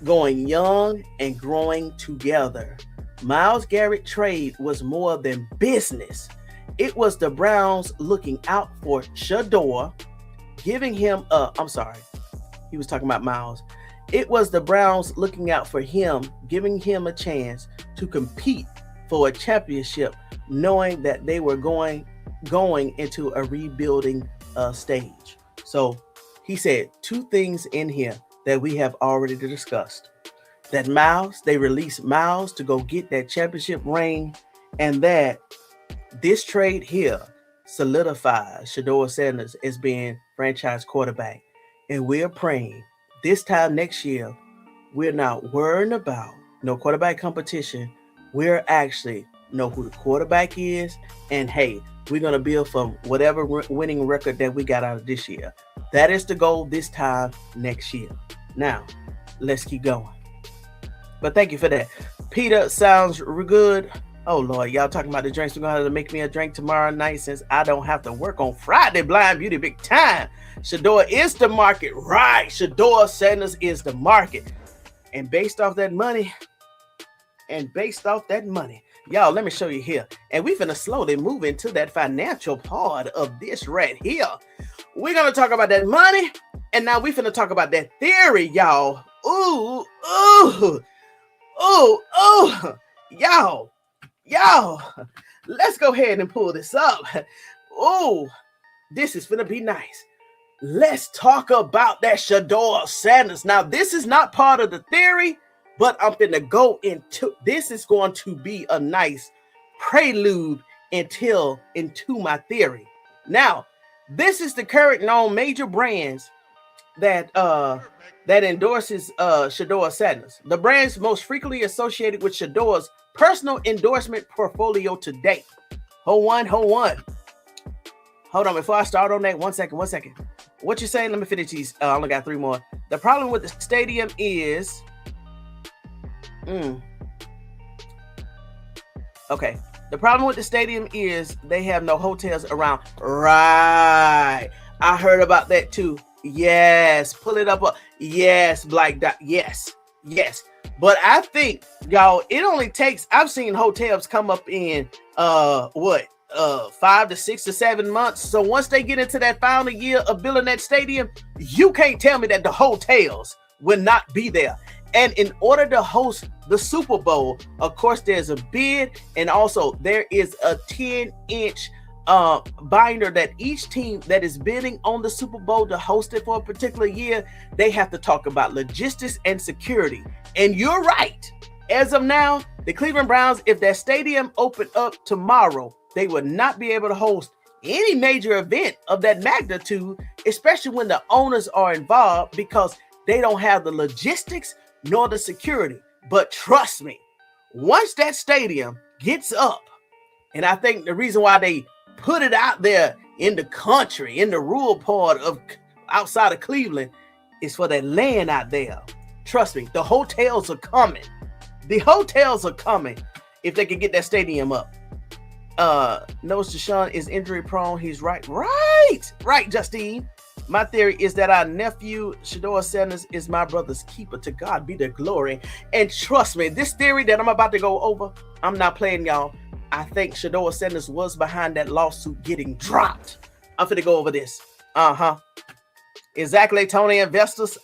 Going young and growing together. Myles Garrett trade was more than business. It was the Browns looking out for Shedeur, giving him he was talking about Myles. It was the Browns looking out for him, giving him a chance to compete for a championship, knowing that they were going into a rebuilding stage. So he said two things in here that we have already discussed. That Myles, they released Myles to go get that championship ring, and that this trade here solidifies Shedeur Sanders as being franchise quarterback. And we're praying this time next year, we're not worrying about no quarterback competition. We're actually know who the quarterback is, and hey, we're going to build from whatever winning record that we got out of this year. That is the goal this time next year. Now, let's keep going. But thank you for that. Peter sounds good. Oh, Lord, y'all talking about the drinks. We're going to have to make me a drink tomorrow night since I don't have to work on Friday. Blind Beauty, big time. Shedeur is the market. Right. Shedeur Sanders is the market. And based off that money, y'all, let me show you here. And we're going to slowly move into that financial part of this right here. We're going to talk about that money. And now we're going to talk about that theory, y'all. Ooh. Y'all, let's go ahead and pull this up. Oh, this is gonna be nice. Let's talk about that Shedeur Sanders. Now, this is not part of the theory, but I'm gonna go into this. Is going to be a nice prelude into my theory. Now, this is the current known major brands that endorses Shedeur Sanders. The brands most frequently associated with Shedeur's personal endorsement portfolio to date. Hold on. Before I start on that, one second. What you saying? Let me finish these. I only got 3 more. The problem with the stadium is, okay. The problem with the stadium is they have no hotels around. Right. I heard about that too. Yes. Pull it up. Yes. Black dot. Yes. But I think, y'all, it only takes, I've seen hotels come up in 5 to 6 to 7 months. So once they get into that final year of building that stadium, you can't tell me that the hotels will not be there. And in order to host the Super Bowl, of course, there's a bid, and also there is a 10-inch binder that each team that is bidding on the Super Bowl to host it for a particular year, they have to talk about logistics and security. And you're right. As of now, the Cleveland Browns, if their stadium opened up tomorrow, they would not be able to host any major event of that magnitude, especially when the owners are involved, because they don't have the logistics nor the security. But trust me, once that stadium gets up, and I think the reason why they put it out there in the country, in the rural part of outside of Cleveland, is for that land out there. Trust me, the hotels are coming. The hotels are coming if they can get that stadium up. Notice Deshaun is injury prone. He's right, Justine. My theory is that our nephew, Shedeur Sanders, is my brother's keeper. To God be the glory. And trust me, this theory that I'm about to go over, I'm not playing, y'all. I think Shedeur Sanders was behind that lawsuit getting dropped. I'm finna go over this. Exactly, Tony investors.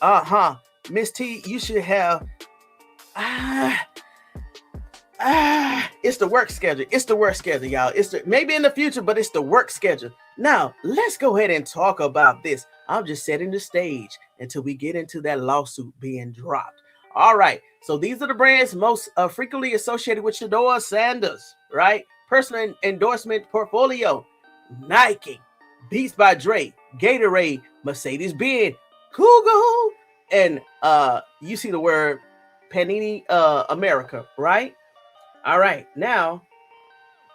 Miss T, you should have. It's It's the work schedule. It's the work schedule, y'all. Maybe in the future, but it's the work schedule. Now, let's go ahead and talk about this. I'm just setting the stage until we get into that lawsuit being dropped. All right. So these are the brands most frequently associated with Shedeur Sanders, right? Personal endorsement portfolio: Nike, Beats by Dre, Gatorade, Mercedes-Benz, Google, and you see the word Panini America, right? All right. Now,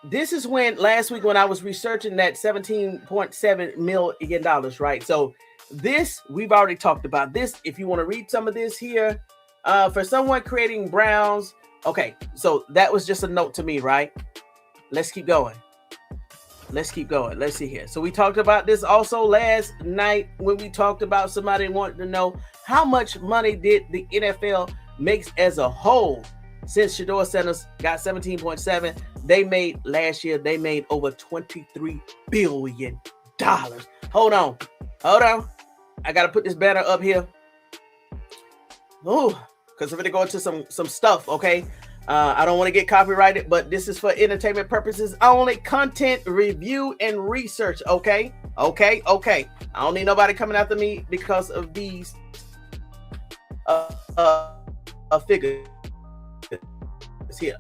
this is when last week when I was researching that $17.7 million, right? So this, we've already talked about this. If you want to read some of this here, for someone creating Browns. Okay, so that was just a note to me, right? Let's keep going. Let's keep going. Let's see here. So we talked about this also last night when we talked about somebody wanting to know how much money did the NFL makes as a whole since Shedeur Sanders got 17.7. They made last year, they made over $23 billion. Hold on. I got to put this banner up here. Oh, because I'm going to go into some stuff, okay? I don't want to get copyrighted, but this is for entertainment purposes only. Content review and research, okay? Okay. I don't need nobody coming after me because of these figures here.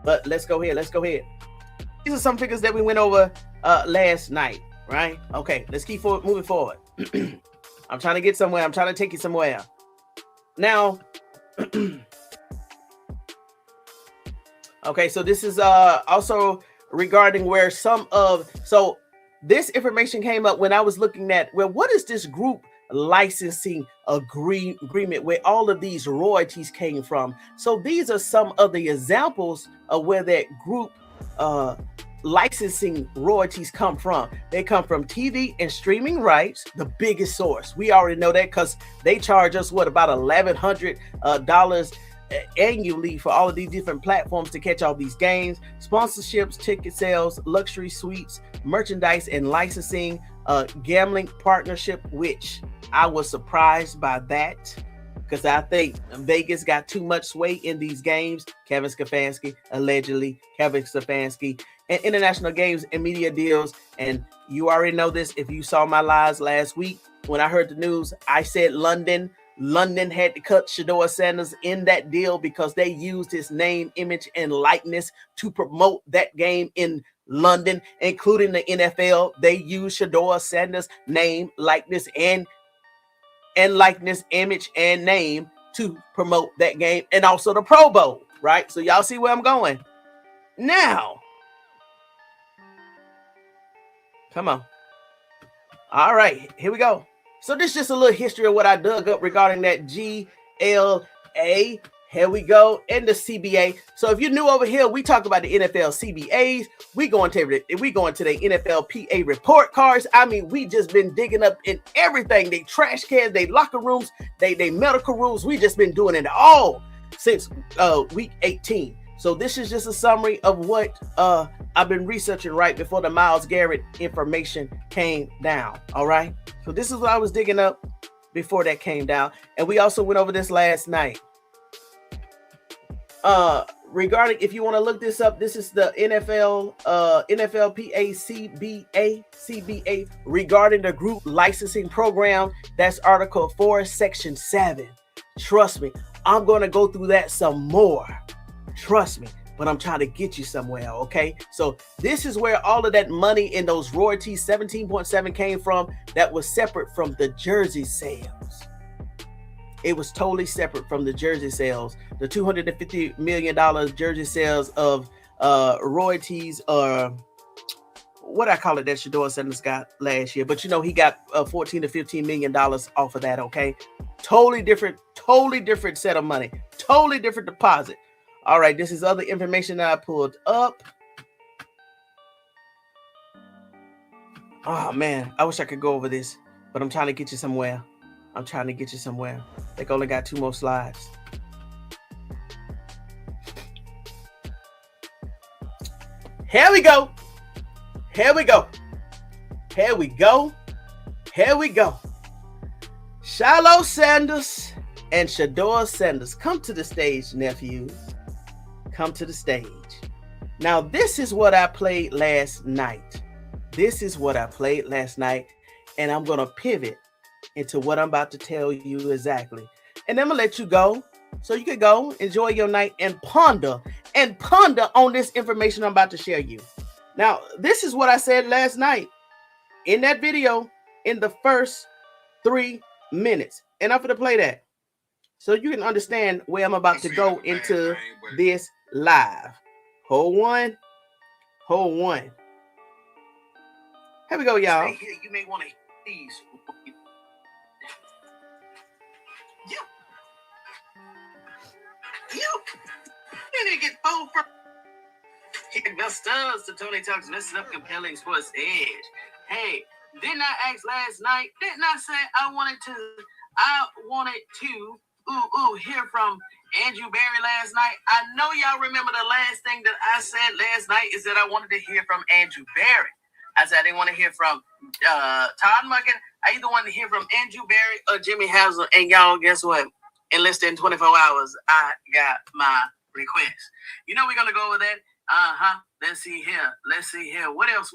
But let's go ahead. These are some figures that we went over last night, right? Okay, let's keep moving forward. I'm trying to get somewhere. I'm trying to take you somewhere. Now, okay, so this is also regarding where so this information came up when I was looking at, well, what is this group licensing agreement where all of these royalties came from? So these are some of the examples of where that group licensing royalties come from. They come from TV and streaming rights, the biggest source. We already know that because they charge us about $1,100 annually for all of these different platforms to catch all these games. Sponsorships, ticket sales, luxury suites, merchandise and licensing, gambling partnership, which I was surprised by that because I think Vegas got too much sway in these games. Kevin Stefanski, and international games and media deals. And you already know this if you saw my lives last week. When I heard the news, I said London had to cut Shedeur Sanders in that deal because they used his name, image, and likeness to promote that game in London, including the NFL. They used Shedeur Sanders' name, likeness, and likeness, image, and name to promote that game, and also the Pro Bowl, right? So y'all see where I'm going. Now, come on. All right, here we go. So this is just a little history of what I dug up regarding that GLA. Here we go. And the CBA. So if you're new over here, we talk about the NFL CBAs. We go into the NFLPA report cards. I mean, we just been digging up in everything. They trash cans, they locker rooms, they medical rooms. We just been doing it all since week 18. So this is just a summary of what I've been researching right before the Myles Garrett information came down. All right. So this is what I was digging up before that came down. And we also went over this last night. Regarding, if you want to look this up, this is the NFLPA CBA regarding the group licensing program. That's Article 4, Section 7. Trust me, I'm going to go through that some more. Trust me, but I'm trying to get you somewhere, okay? So this is where all of that money in those royalties, 17.7, came from. That was separate from the jersey sales. It was totally separate from the jersey sales. The $250 million jersey sales of royalties, or what I call it, that Shedeur Sanders got last year. But you know, he got $14 to $15 million off of that, okay? Totally different set of money. Totally different deposit. All right, this is other information that I pulled up. Oh, man, I wish I could go over this, but I'm trying to get you somewhere. They only got 2 more slides. Here we go. Shilo Sanders and Shedeur Sanders. Come to the stage, nephews. come to the stage. Now, this is what I played last night. And I'm going to pivot into what I'm about to tell you exactly. And then I'm going to let you go so you can go enjoy your night and ponder on this information I'm about to share you. Now, this is what I said last night in that video in the first 3 minutes. And I'm going to play that so you can understand where I'm about to go into this live. Hold one. Here we go, y'all. Here, you may want to these. You need to get phone for investors. The Tony Talks messing up compelling sports edge. Hey, didn't I ask last night? Didn't I say I wanted to hear from Andrew Berry last night? I know y'all remember the last thing that I said last night is that I wanted to hear from Andrew Berry. I said I didn't want to hear from Todd Mucken. I either wanted to hear from Andrew Berry or Jimmy Haslam. And y'all, guess what? In less than 24 hours, I got my request. You know we're going to go with that. Let's see here. What else?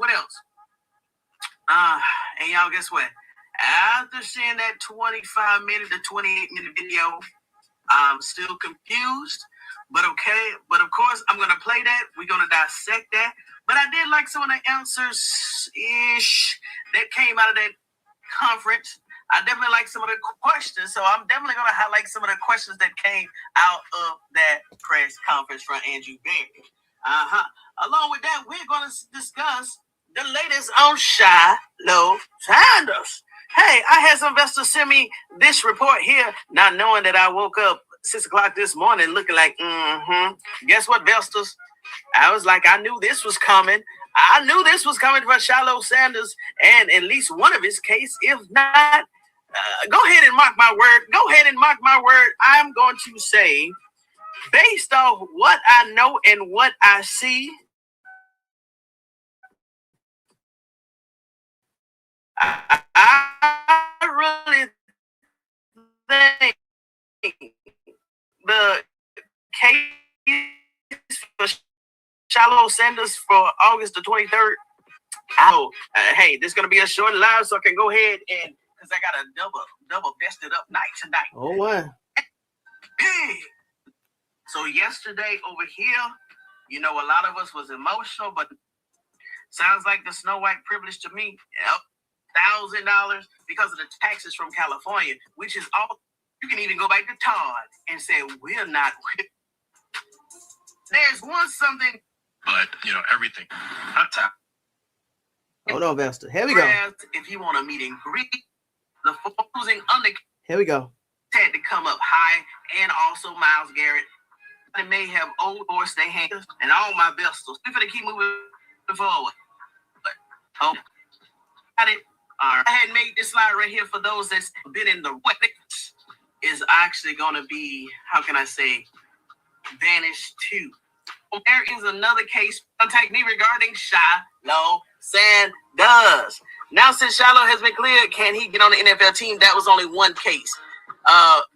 And y'all, guess what? After seeing that 25-minute to 28-minute video, I'm still confused. But okay. But of course, I'm going to play that. We're going to dissect that. But I did like some of the answers-ish that came out of that conference. I definitely like some of the questions. So I'm definitely going to highlight some of the questions that came out of that press conference from Andrew Berry. Along with that, we're going to discuss the latest on Shedeur Shilo. Hey, I had some investors send me this report here, not knowing that I woke up 6 o'clock this morning looking like, Guess what, investors? I was like, I knew this was coming. For Shedeur Shilo and at least one of his case. If not, go ahead and mark my word. I'm going to say, based off what I know and what I see, I really think the case for Shedeur Shilo for August the 23rd. Hey, this is going to be a short live, so I can go ahead and, because I got a double vested up night tonight. Oh, wow. So yesterday over here, you know, a lot of us was emotional, but sounds like the Snow White privilege to me. Yep. $1,000 because of the taxes from California, which is all. You can even go back to Todd and say, we're not. There's something. But, everything. Hold on, Vesta. Here we go. If you want to meet and greet, the losing under. Here we go. Had to come up high, and also Myles Garrett. They may have old horse their hands, and all my Vestas. We're going to keep moving forward. But, got it. All right. I had made this slide right here for those that's been in the weapon. Is actually going to be, how can I say, vanished too. There is another case contact me regarding Shedeur Shilo. Now, since Shilo has been cleared, can he get on the NFL team? That was only one case.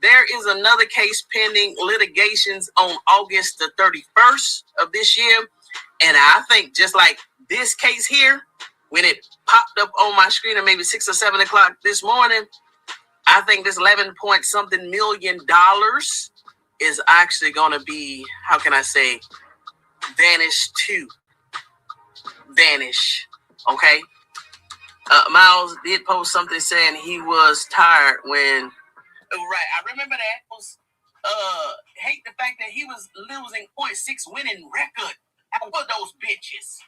There is another case pending litigations on August the 31st of this year. And I think just like this case here, when it popped up on my screen at maybe 6 or 7 o'clock this morning, I think this 11-point-something million is actually going to be, how can I say, vanish. Okay. Myles did post something saying he was tired when. Oh, right. I remember that. Hate the fact that he was losing 0.6 winning record. How were those bitches?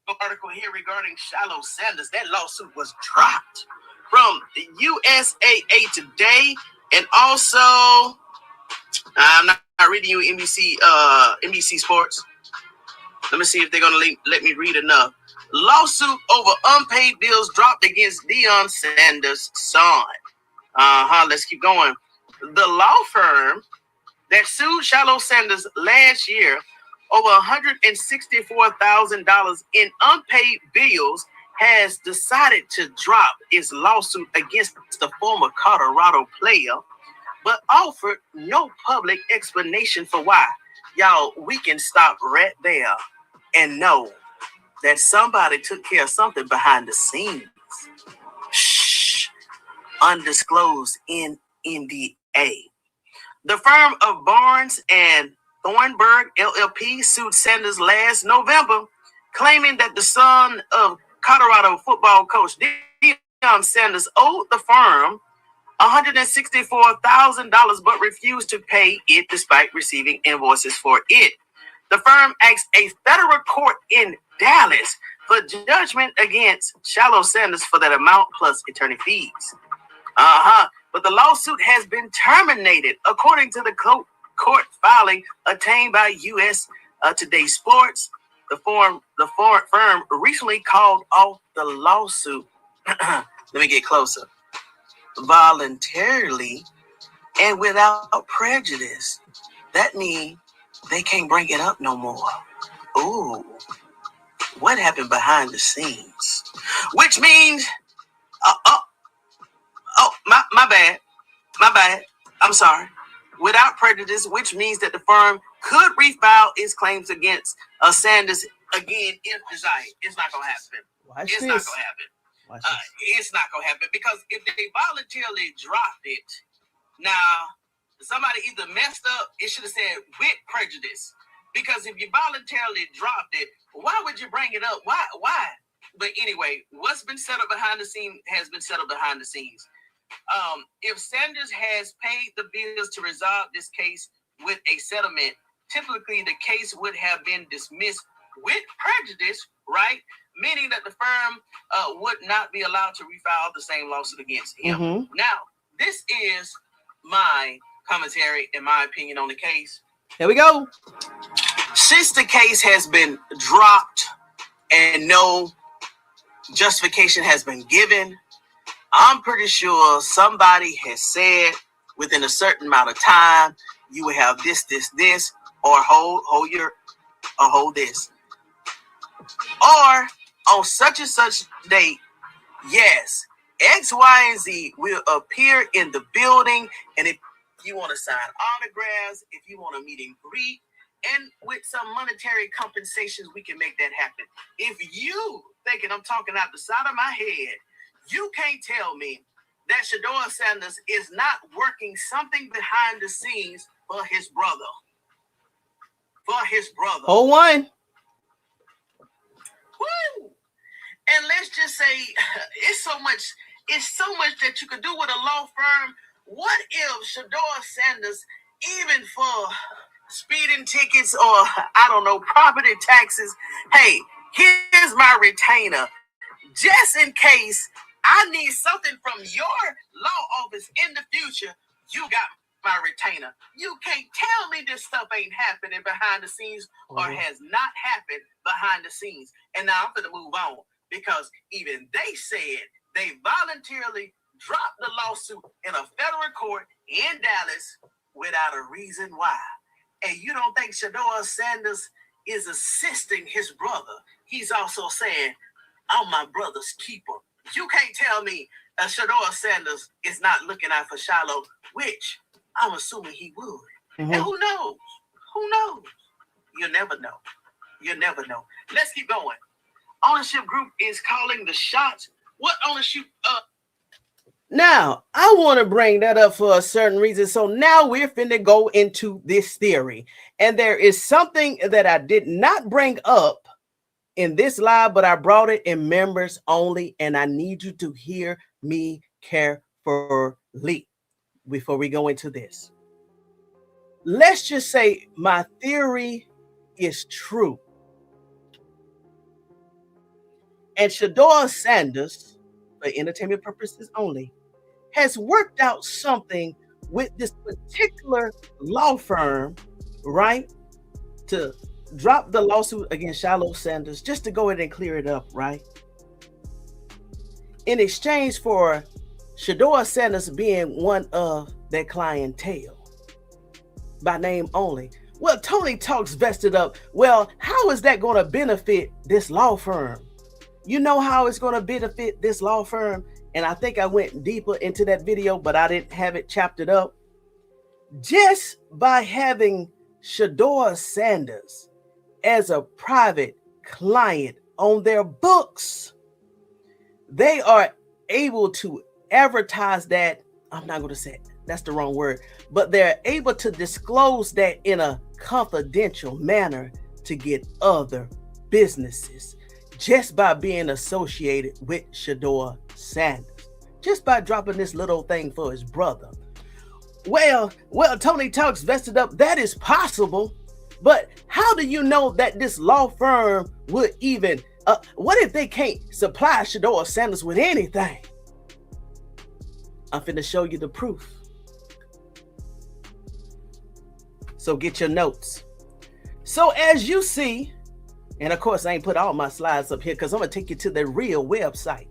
The article here regarding Shedeur Shilo, that lawsuit was dropped from USAA Today, and also I'm not reading you NBC Sports. Let me see if they're gonna let me read enough. Lawsuit over unpaid bills dropped against Deion Sanders' son. Let's keep going. The law firm that sued Shedeur Shilo last year over $164,000 in unpaid bills has decided to drop its lawsuit against the former Colorado player, but offered no public explanation for why. Y'all, we can stop right there and know that somebody took care of something behind the scenes. Shh. Undisclosed in NDA. The firm of Barnes and Thornburg LLP sued Sanders last November, claiming that the son of Colorado football coach Deion Sanders owed the firm $164,000 but refused to pay it despite receiving invoices for it. The firm asked a federal court in Dallas for judgment against Shilo Sanders for that amount plus attorney fees. But the lawsuit has been terminated, according to the court filing obtained by U.S. Today Sports. The firm recently called off the lawsuit. Let me get closer. Voluntarily and without prejudice. That means they can't bring it up no more. Ooh, what happened behind the scenes? Which means, my bad. I'm sorry. Without prejudice, which means that the firm could refile its claims against Sanders again if desired. It's not gonna happen. It's not gonna happen. It's not gonna happen because if they voluntarily dropped it, now somebody either messed up. It should have said with prejudice. Because if you voluntarily dropped it, why would you bring it up? Why? But anyway, what's been settled behind the scenes has been settled behind the scenes. If Sanders has paid the bills to resolve this case with a settlement, typically the case would have been dismissed with prejudice, right? Meaning that the firm would not be allowed to refile the same lawsuit against him. Mm-hmm. Now, this is my commentary and my opinion on the case. Here we go. Since the case has been dropped and no justification has been given, I'm pretty sure somebody has said within a certain amount of time, you will have this, or hold this. Or on such and such date, yes, X, Y, and Z will appear in the building. And if you want to sign autographs, if you want to meet and greet, and with some monetary compensations, we can make that happen. If you thinking I'm talking out the side of my head, you can't tell me that Shedeur Sanders is not working something behind the scenes for his brother. Oh, one. Woo! And let's just say it's so much that you could do with a law firm. What if Shedeur Sanders, even for speeding tickets or I don't know, property taxes, hey, here's my retainer. Just in case I need something from your law office in the future, you got my retainer. You can't tell me this stuff ain't happening behind the scenes or has not happened behind the scenes. And now I'm going to move on because even they said they voluntarily dropped the lawsuit in a federal court in Dallas without a reason why. And you don't think Shedeur Sanders is assisting his brother? He's also saying, I'm my brother's keeper. You can't tell me Shedeur Sanders is not looking out for Shilo, which I'm assuming he would. Mm-hmm. And who knows? You'll never know. Let's keep going. Ownership group is calling the shots. What ownership? Now, I want to bring that up for a certain reason. So now we're finna go into this theory. And there is something that I did not bring up in this live, but I brought it in members only. And I need you to hear me carefully before we go into this. Let's just say my theory is true. And Shedeur Sanders, for entertainment purposes only, has worked out something with this particular law firm, right? To drop the lawsuit against Shilo Sanders, just to go ahead and clear it up, right? In exchange for Shedeur Sanders being one of their clientele, by name only. Well, Tony Talks vested up. Well, how is that going to benefit this law firm? You know how it's going to benefit this law firm? And I think I went deeper into that video, but I didn't have it chaptered up. Just by having Shedeur Sanders as a private client on their books. They are able to advertise that. I'm not going to say it, that's the wrong word, but they're able to disclose that in a confidential manner to get other businesses just by being associated with Shedeur Sanders, just by dropping this little thing for his brother. Well, Tony Talks vested up. That is possible, but how do you know that this law firm would even? What if they can't supply Shedeur Sanders with anything? I'm finna show you the proof. So get your notes. So as you see, and of course I ain't put all my slides up here because I'm gonna take you to the real website.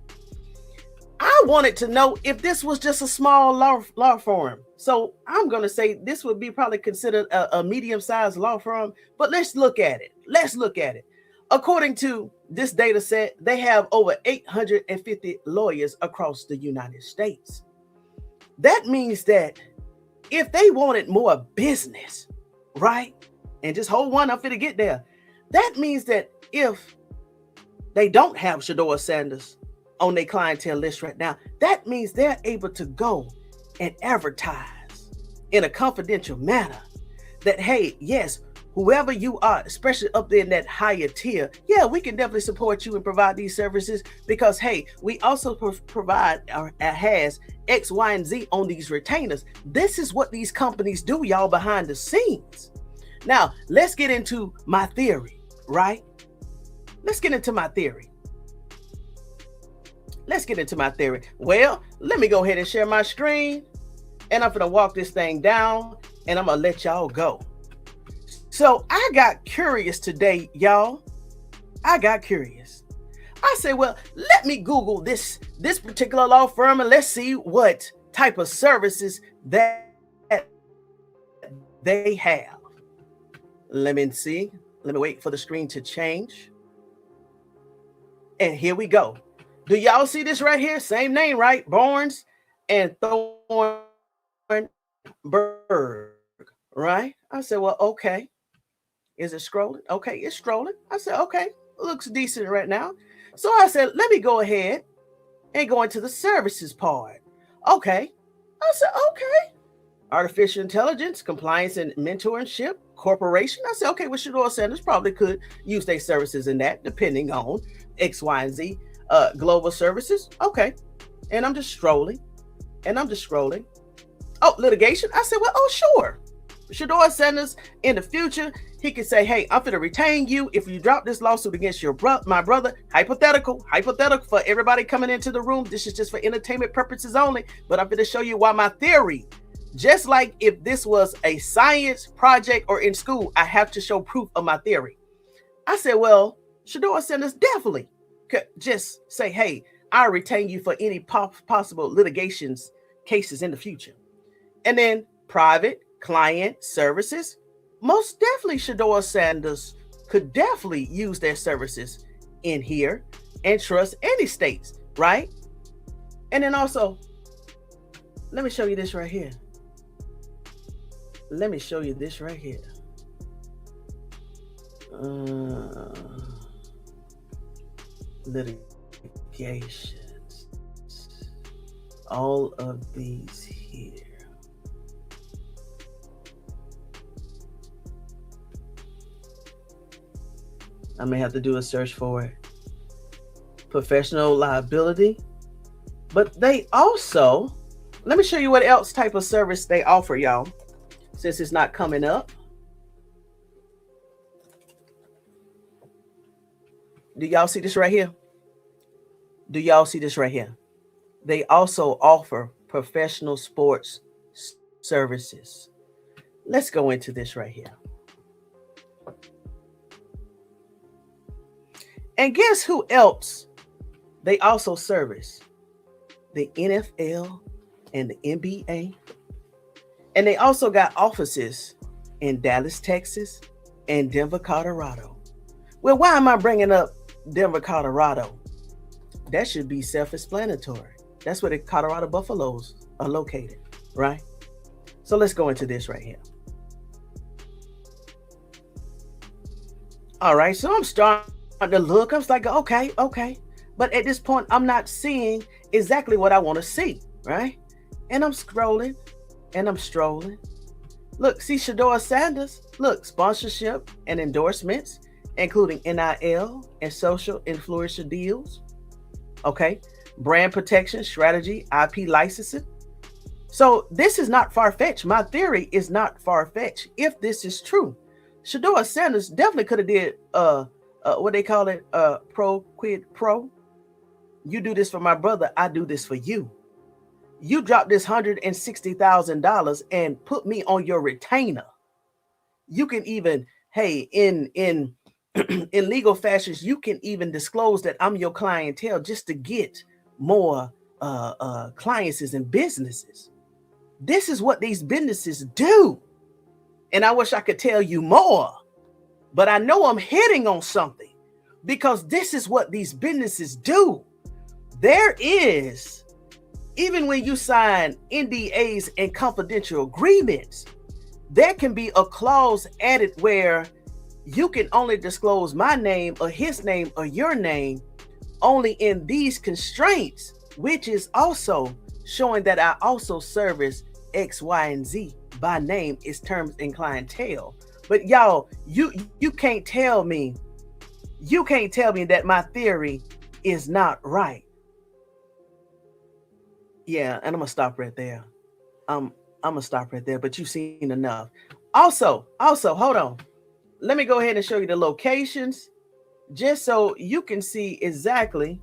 I wanted to know if this was just a small law firm. So I'm going to say this would be probably considered a medium-sized law firm, but let's look at it. According to this data set, they have over 850 lawyers across the United States. That means that if they wanted more business, right? And just hold one, I'm finna get there. That means that if they don't have Shedeur Sanders on their clientele list right now, that means they're able to go and advertise in a confidential manner that, hey, yes, whoever you are, especially up there in that higher tier, yeah, we can definitely support you and provide these services because, hey, we also provide or has X, Y, and Z on these retainers. This is what these companies do, y'all, behind the scenes. Now, let's get into my theory, right? Let's get into my theory. Well, let me go ahead and share my screen, and I'm gonna walk this thing down, and I'm gonna let y'all go. So I got curious today, y'all. I said, well, let me Google this particular law firm, and let's see what type of services that they have. Let me see. Let me wait for the screen to change. And here we go. Do y'all see this right here? Same name, right? Barnes and Thornburg, right? I said, well, okay. Is it scrolling? Okay, it's scrolling. I said, okay, looks decent right now. So I said, let me go ahead and go into the services part. Okay. I said, okay. Artificial intelligence, compliance and mentorship, corporation. I said, okay, well, Shedeur Sanders probably could use their services in that, depending on X, Y, and Z. Global services. Okay. And I'm just scrolling. Oh, litigation. I said, well, oh, sure. Shedeur Sanders in the future, he could say, hey, I'm going to retain you if you drop this lawsuit against my brother. Hypothetical for everybody coming into the room. This is just for entertainment purposes only, but I'm going to show you why my theory, just like if this was a science project or in school, I have to show proof of my theory. I said, well, Shedeur Sanders definitely could just say, hey, I'll retain you for any possible litigations cases in the future. And then private client services, most definitely Shedeur Sanders could definitely use their services in here and trust any states, right? And then also, let me show you this right here. Litigations, all of these here. I may have to do a search for it. Professional liability, but they also, let me show you what else type of service they offer, y'all, since it's not coming up. Do y'all see this right here? They also offer professional sports services. Let's go into this right here. And guess who else they also service? The NFL and the NBA. And they also got offices in Dallas, Texas, and Denver, Colorado. Well, why am I bringing up Denver, Colorado? That should be self-explanatory. That's where the Colorado Buffaloes are located, right? So let's go into this right here. All right, so I'm starting to look. I was like, okay, okay. But at this point, I'm not seeing exactly what I want to see, right? And I'm scrolling and I'm strolling. Look, see Shedeur Sanders. Look, sponsorship and endorsements, including NIL and social influencer deals. Okay. Brand protection, strategy, IP licensing. So this is not far-fetched. My theory is not far-fetched. If this is true, Shedeur Sanders definitely could have did what they call it, pro quid pro. You do this for my brother, I do this for you. You drop this $160,000 and put me on your retainer. You can even, hey, in in legal fashions, you can even disclose that I'm your clientele just to get more clients and businesses. This is what these businesses do. And I wish I could tell you more, but I know I'm hitting on something because this is what these businesses do. There is, even when you sign NDAs and confidential agreements, there can be a clause added where you can only disclose my name or his name or your name only in these constraints, which is also showing that I also service X, Y, and Z by name, is terms and clientele. But y'all, you can't tell me that my theory is not right. Yeah, and I'm gonna stop right there. I'm gonna stop right there, but you've seen enough. Also, hold on. Let me go ahead and show you the locations just so you can see exactly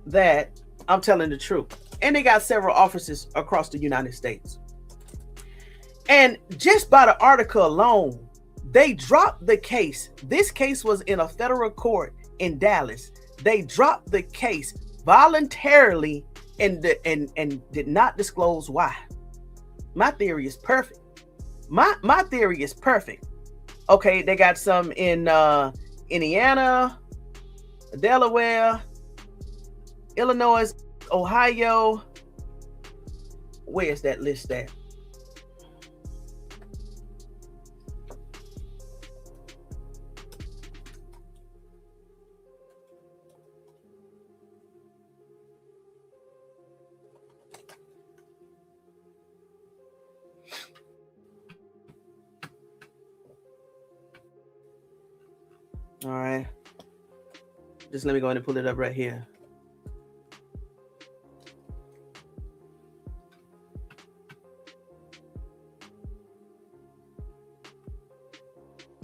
that I'm telling the truth. And they got several offices across the United States. And just by the article alone, they dropped the case. This case was in a federal court in Dallas. They dropped the case voluntarily and did not disclose why. My theory is perfect. My theory is perfect. Okay, they got some in Indiana, Delaware, Illinois, Ohio. Where's that list at? All right. Just let me go ahead and pull it up right here.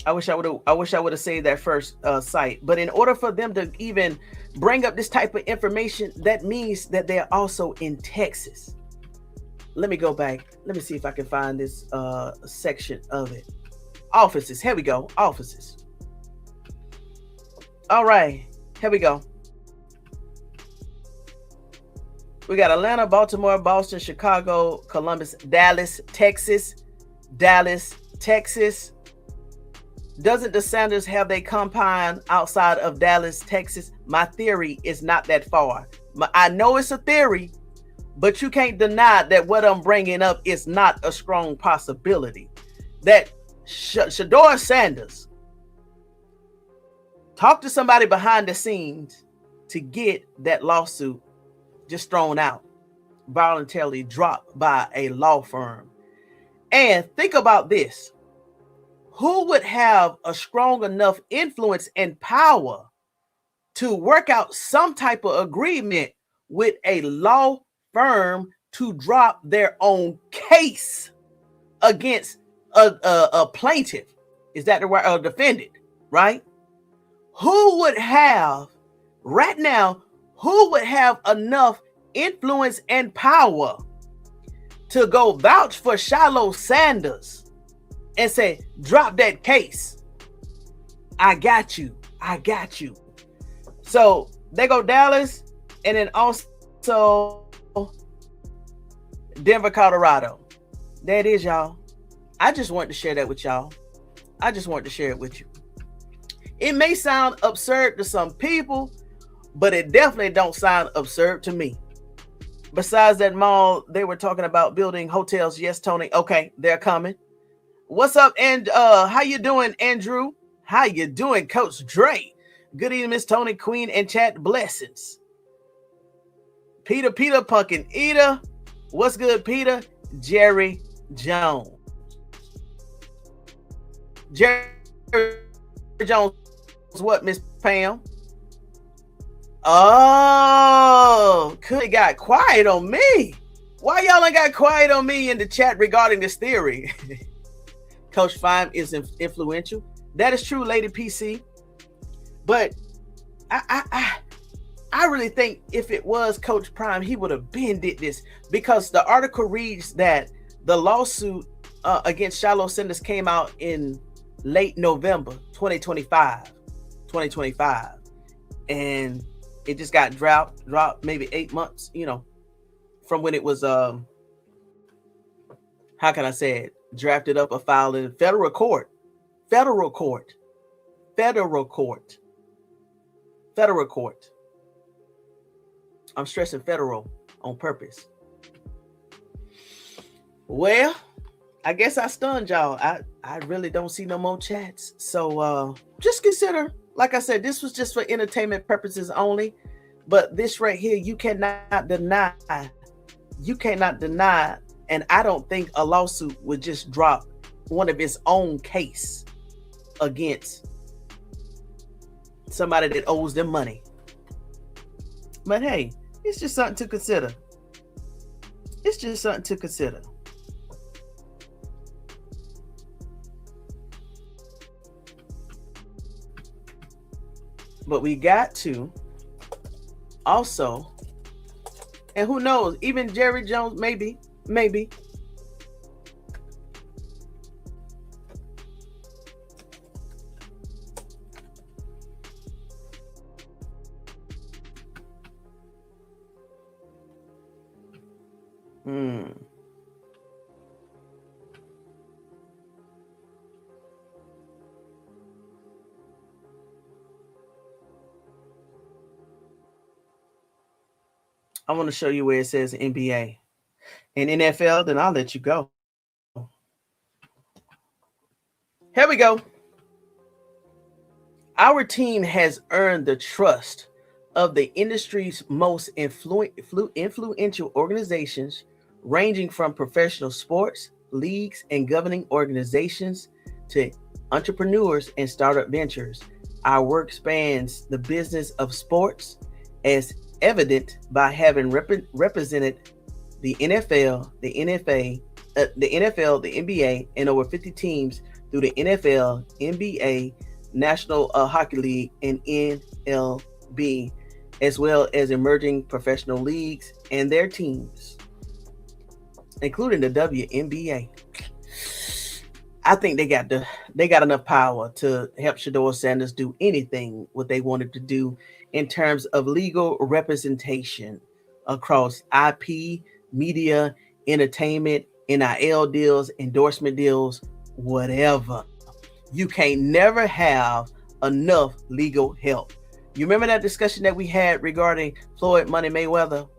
I wish I would have saved that first site. But in order for them to even bring up this type of information, that means that they're also in Texas. Let me go back. Let me see if I can find this section of it. Offices. Here we go. Offices. All right. Here we go. We got Atlanta, Baltimore, Boston, Chicago, Columbus, Dallas, Texas. Dallas, Texas. Doesn't the Sanders have their compound outside of Dallas, Texas? My theory is not that far. I know it's a theory, but you can't deny that what I'm bringing up is not a strong possibility. That Shedeur Sanders talked to somebody behind the scenes to get that lawsuit just thrown out, voluntarily dropped by a law firm. And think about this. Who would have a strong enough influence and power to work out some type of agreement with a law firm to drop their own case against a plaintiff? Is that the right? A defendant, right? Who would have, right now, who would have enough influence and power to go vouch for Shedeur Sanders and say, drop that case? I got you. I got you. So they go Dallas, and then also Denver, Colorado. There it is, y'all. I just wanted to share that with y'all. I just wanted to share it with you. It may sound absurd to some people, but it definitely don't sound absurd to me. Besides that mall, they were talking about building hotels. Yes, Tony. Okay, they're coming. What's up? And how you doing, Andrew? How you doing, Coach Dre? Good evening, Miss Tony Queen and chat. Blessings. Peter Pumpkin Eater. What's good, Peter? Jerry Jones. Jerry Jones, what, Miss Pam? Oh, could have got quiet on me. Why y'all ain't got quiet on me in the chat regarding this theory? Coach Fime is influential. That is true, Lady PC. But I really think if it was Coach Prime, he would have been did this, because the article reads that the lawsuit against Shilo Sanders came out in late November 2025, and it just got dropped maybe 8 months, from when it was how can I say it, drafted up or filed in federal court. I'm stressing federal on purpose. Well, I guess I stunned y'all. I really don't see no more chats. So just consider, like I said, this was just for entertainment purposes only. But this right here, you cannot deny. And I don't think a lawsuit would just drop one of its own case against somebody that owes them money. But hey, it's just something to consider. But we got to also, and who knows, even Jerry Jones, maybe. I want to show you where it says NBA and NFL, then I'll let you go. Here we go. Our team has earned the trust of the industry's most influential organizations, ranging from professional sports, leagues, and governing organizations to entrepreneurs and startup ventures. Our work spans the business of sports, as evident by having represented the NFL, the NBA, and over 50 teams through the NFL, NBA, National Hockey League, and NLB, as well as emerging professional leagues and their teams, including the WNBA. I think they got enough power to help Shedeur Sanders do anything what they wanted to do in terms of legal representation across IP, media, entertainment, NIL deals, endorsement deals, whatever. You can't never have enough legal help. You remember that discussion that we had regarding Floyd Money Mayweather?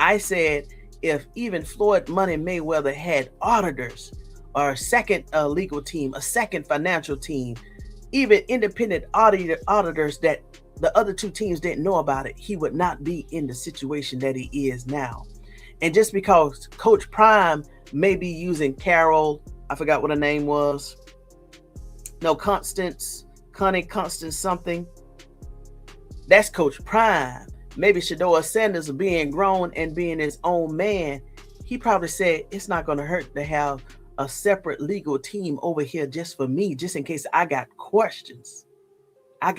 I said if even Floyd Money Mayweather had auditors or a second legal team, a second financial team, even independent auditors that the other two teams didn't know about it, he would not be in the situation that he is now. And just because Coach Prime may be using Carol, I forgot what her name was. No, Constance something. That's Coach Prime. Maybe Shedeur Sanders being grown and being his own man, he probably said it's not going to hurt to have a separate legal team over here just for me, just in case I got questions. And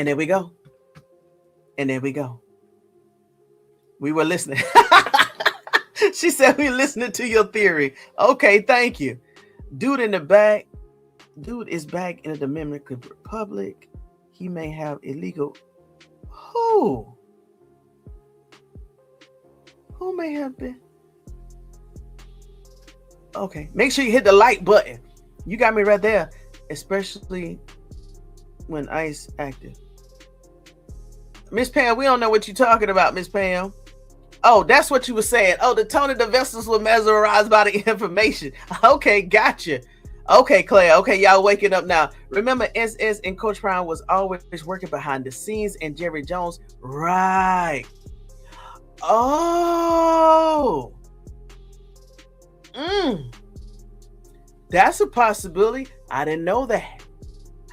there we go. We were listening. She said we listening to your theory. Okay, thank you. Dude is back in the Dominican Republic. He may have illegal. Who may have been? Okay, make sure you hit the like button. You got me right there, especially when ICE active. Miss Pam, we don't know what you're talking about, Miss Pam. Oh, that's what you were saying. Oh, the Tony the Vessels were mesmerized by the information. Okay, gotcha. Okay, Claire. Okay, y'all waking up now. Remember, SS and Coach Prime was always working behind the scenes, and Jerry Jones, right? Oh, that's a possibility. I didn't know that.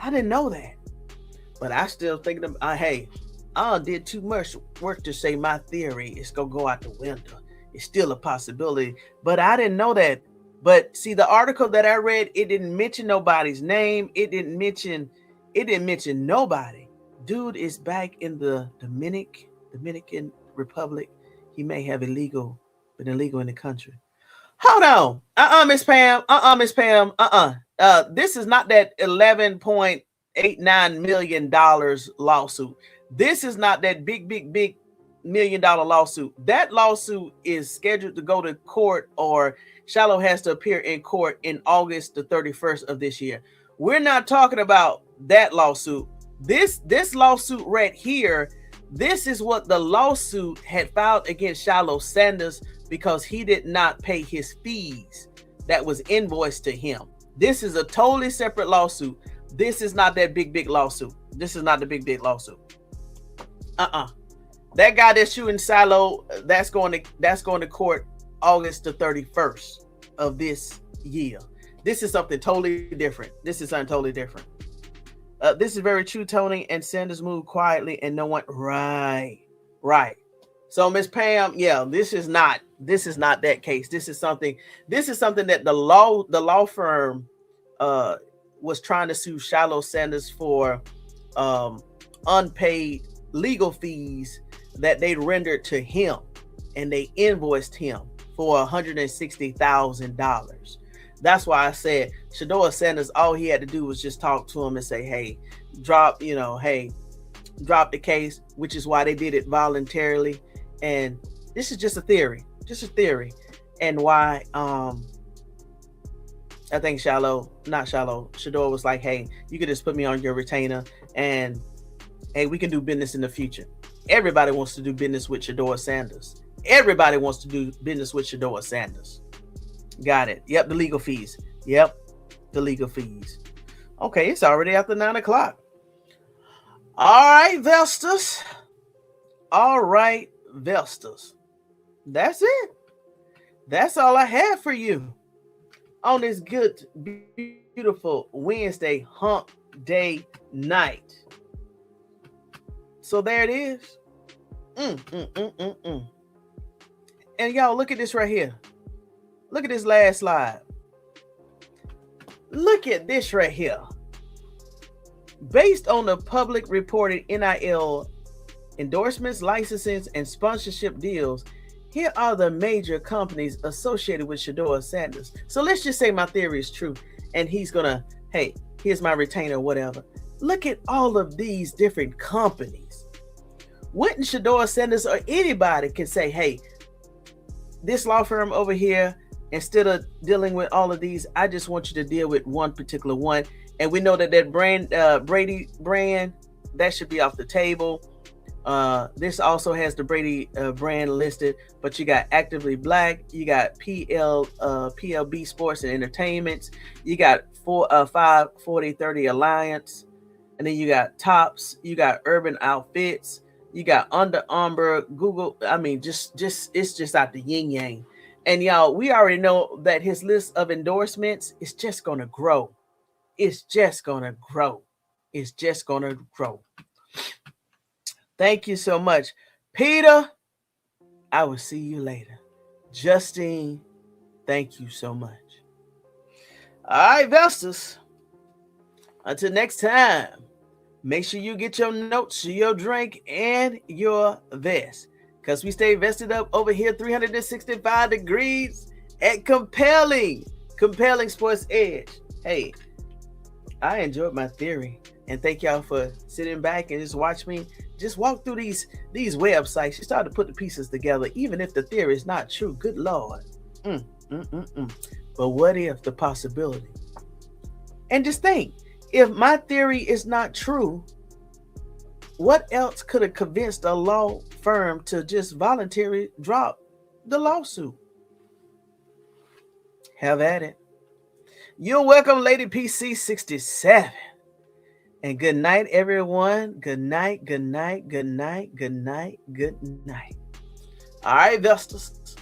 I didn't know that. But I still thinking of, hey, I did too much work to say my theory is gonna go out the window. It's still a possibility, but I didn't know that. But see, the article that I read, it didn't mention nobody's name. It didn't mention nobody. Dude is back in the Dominican Republic. He may have been illegal in the country. Hold on. Miss Pam. Miss Pam. This is not that $11.89 million lawsuit. This is not that big $1 million lawsuit. That lawsuit is scheduled to go to court, or Shilo has to appear in court in August the 31st of this year. We're not talking about that lawsuit. This lawsuit right here, this is what the lawsuit had filed against Shilo Sanders because he did not pay his fees that was invoiced to him. This is a totally separate lawsuit. This is not that big lawsuit. This is not the big lawsuit. That guy that's shooting Shilo, that's going to court August the 31st of this year. This is something totally different. This is very true. Tony and Sanders moved quietly and no one. Right. So Miss Pam, yeah, this is not that case. This is something that the law firm was trying to sue Shilo Sanders for unpaid legal fees that they rendered to him, and they invoiced him for $160,000. That's why I said Shedeur Sanders, all he had to do was just talk to him and say, hey, drop the case, which is why they did it voluntarily. And this is just a theory, and why I think Shedeur was like, hey, you could just put me on your retainer, and hey, we can do business in the future. Everybody wants to do business with Shedeur Sanders. Got it. Yep, the legal fees. Okay, it's already after 9 o'clock. All right, Vestas. That's it. That's all I have for you on this good, beautiful Wednesday hump day night. So there it is. And y'all, look at this right here. Look at this last slide. Look at this right here. Based on the public reported NIL endorsements, licenses, and sponsorship deals, here are the major companies associated with Shedeur Sanders. So let's just say my theory is true, and he's gonna, hey, here's my retainer, whatever. Look at all of these different companies. Wouldn't Shedeur Sanders or anybody can say, hey, this law firm over here, instead of dealing with all of these, I just want you to deal with one particular one. And we know that brand, Brady brand, that should be off the table. This also has the Brady brand listed, but you got Actively Black, you got PLB Sports and Entertainments, you got 540-30 Alliance, and then you got Tops, you got Urban Outfits, you got Under Armour, Google. I mean, just it's just out the yin yang. And y'all, we already know that his list of endorsements is just gonna grow. It's just gonna grow. Thank you so much, Peter. I will see you later. Justine, thank you so much. All right, Vestas. Until next time, make sure you get your notes, your drink, and your vest, because we stay vested up over here 365 degrees at compelling Sports Edge. Hey, I enjoyed my theory, and thank y'all for sitting back and just watch me just walk through these websites. You start to put the pieces together, even if the theory is not true. Good Lord. But what if the possibility? And just think, if my theory is not true, What else could have convinced a law firm to just voluntarily drop the lawsuit? Have at it. You're welcome, Lady PC 67. And good night, everyone. Good night, good night, good night, good night, good night. All right, Vestas.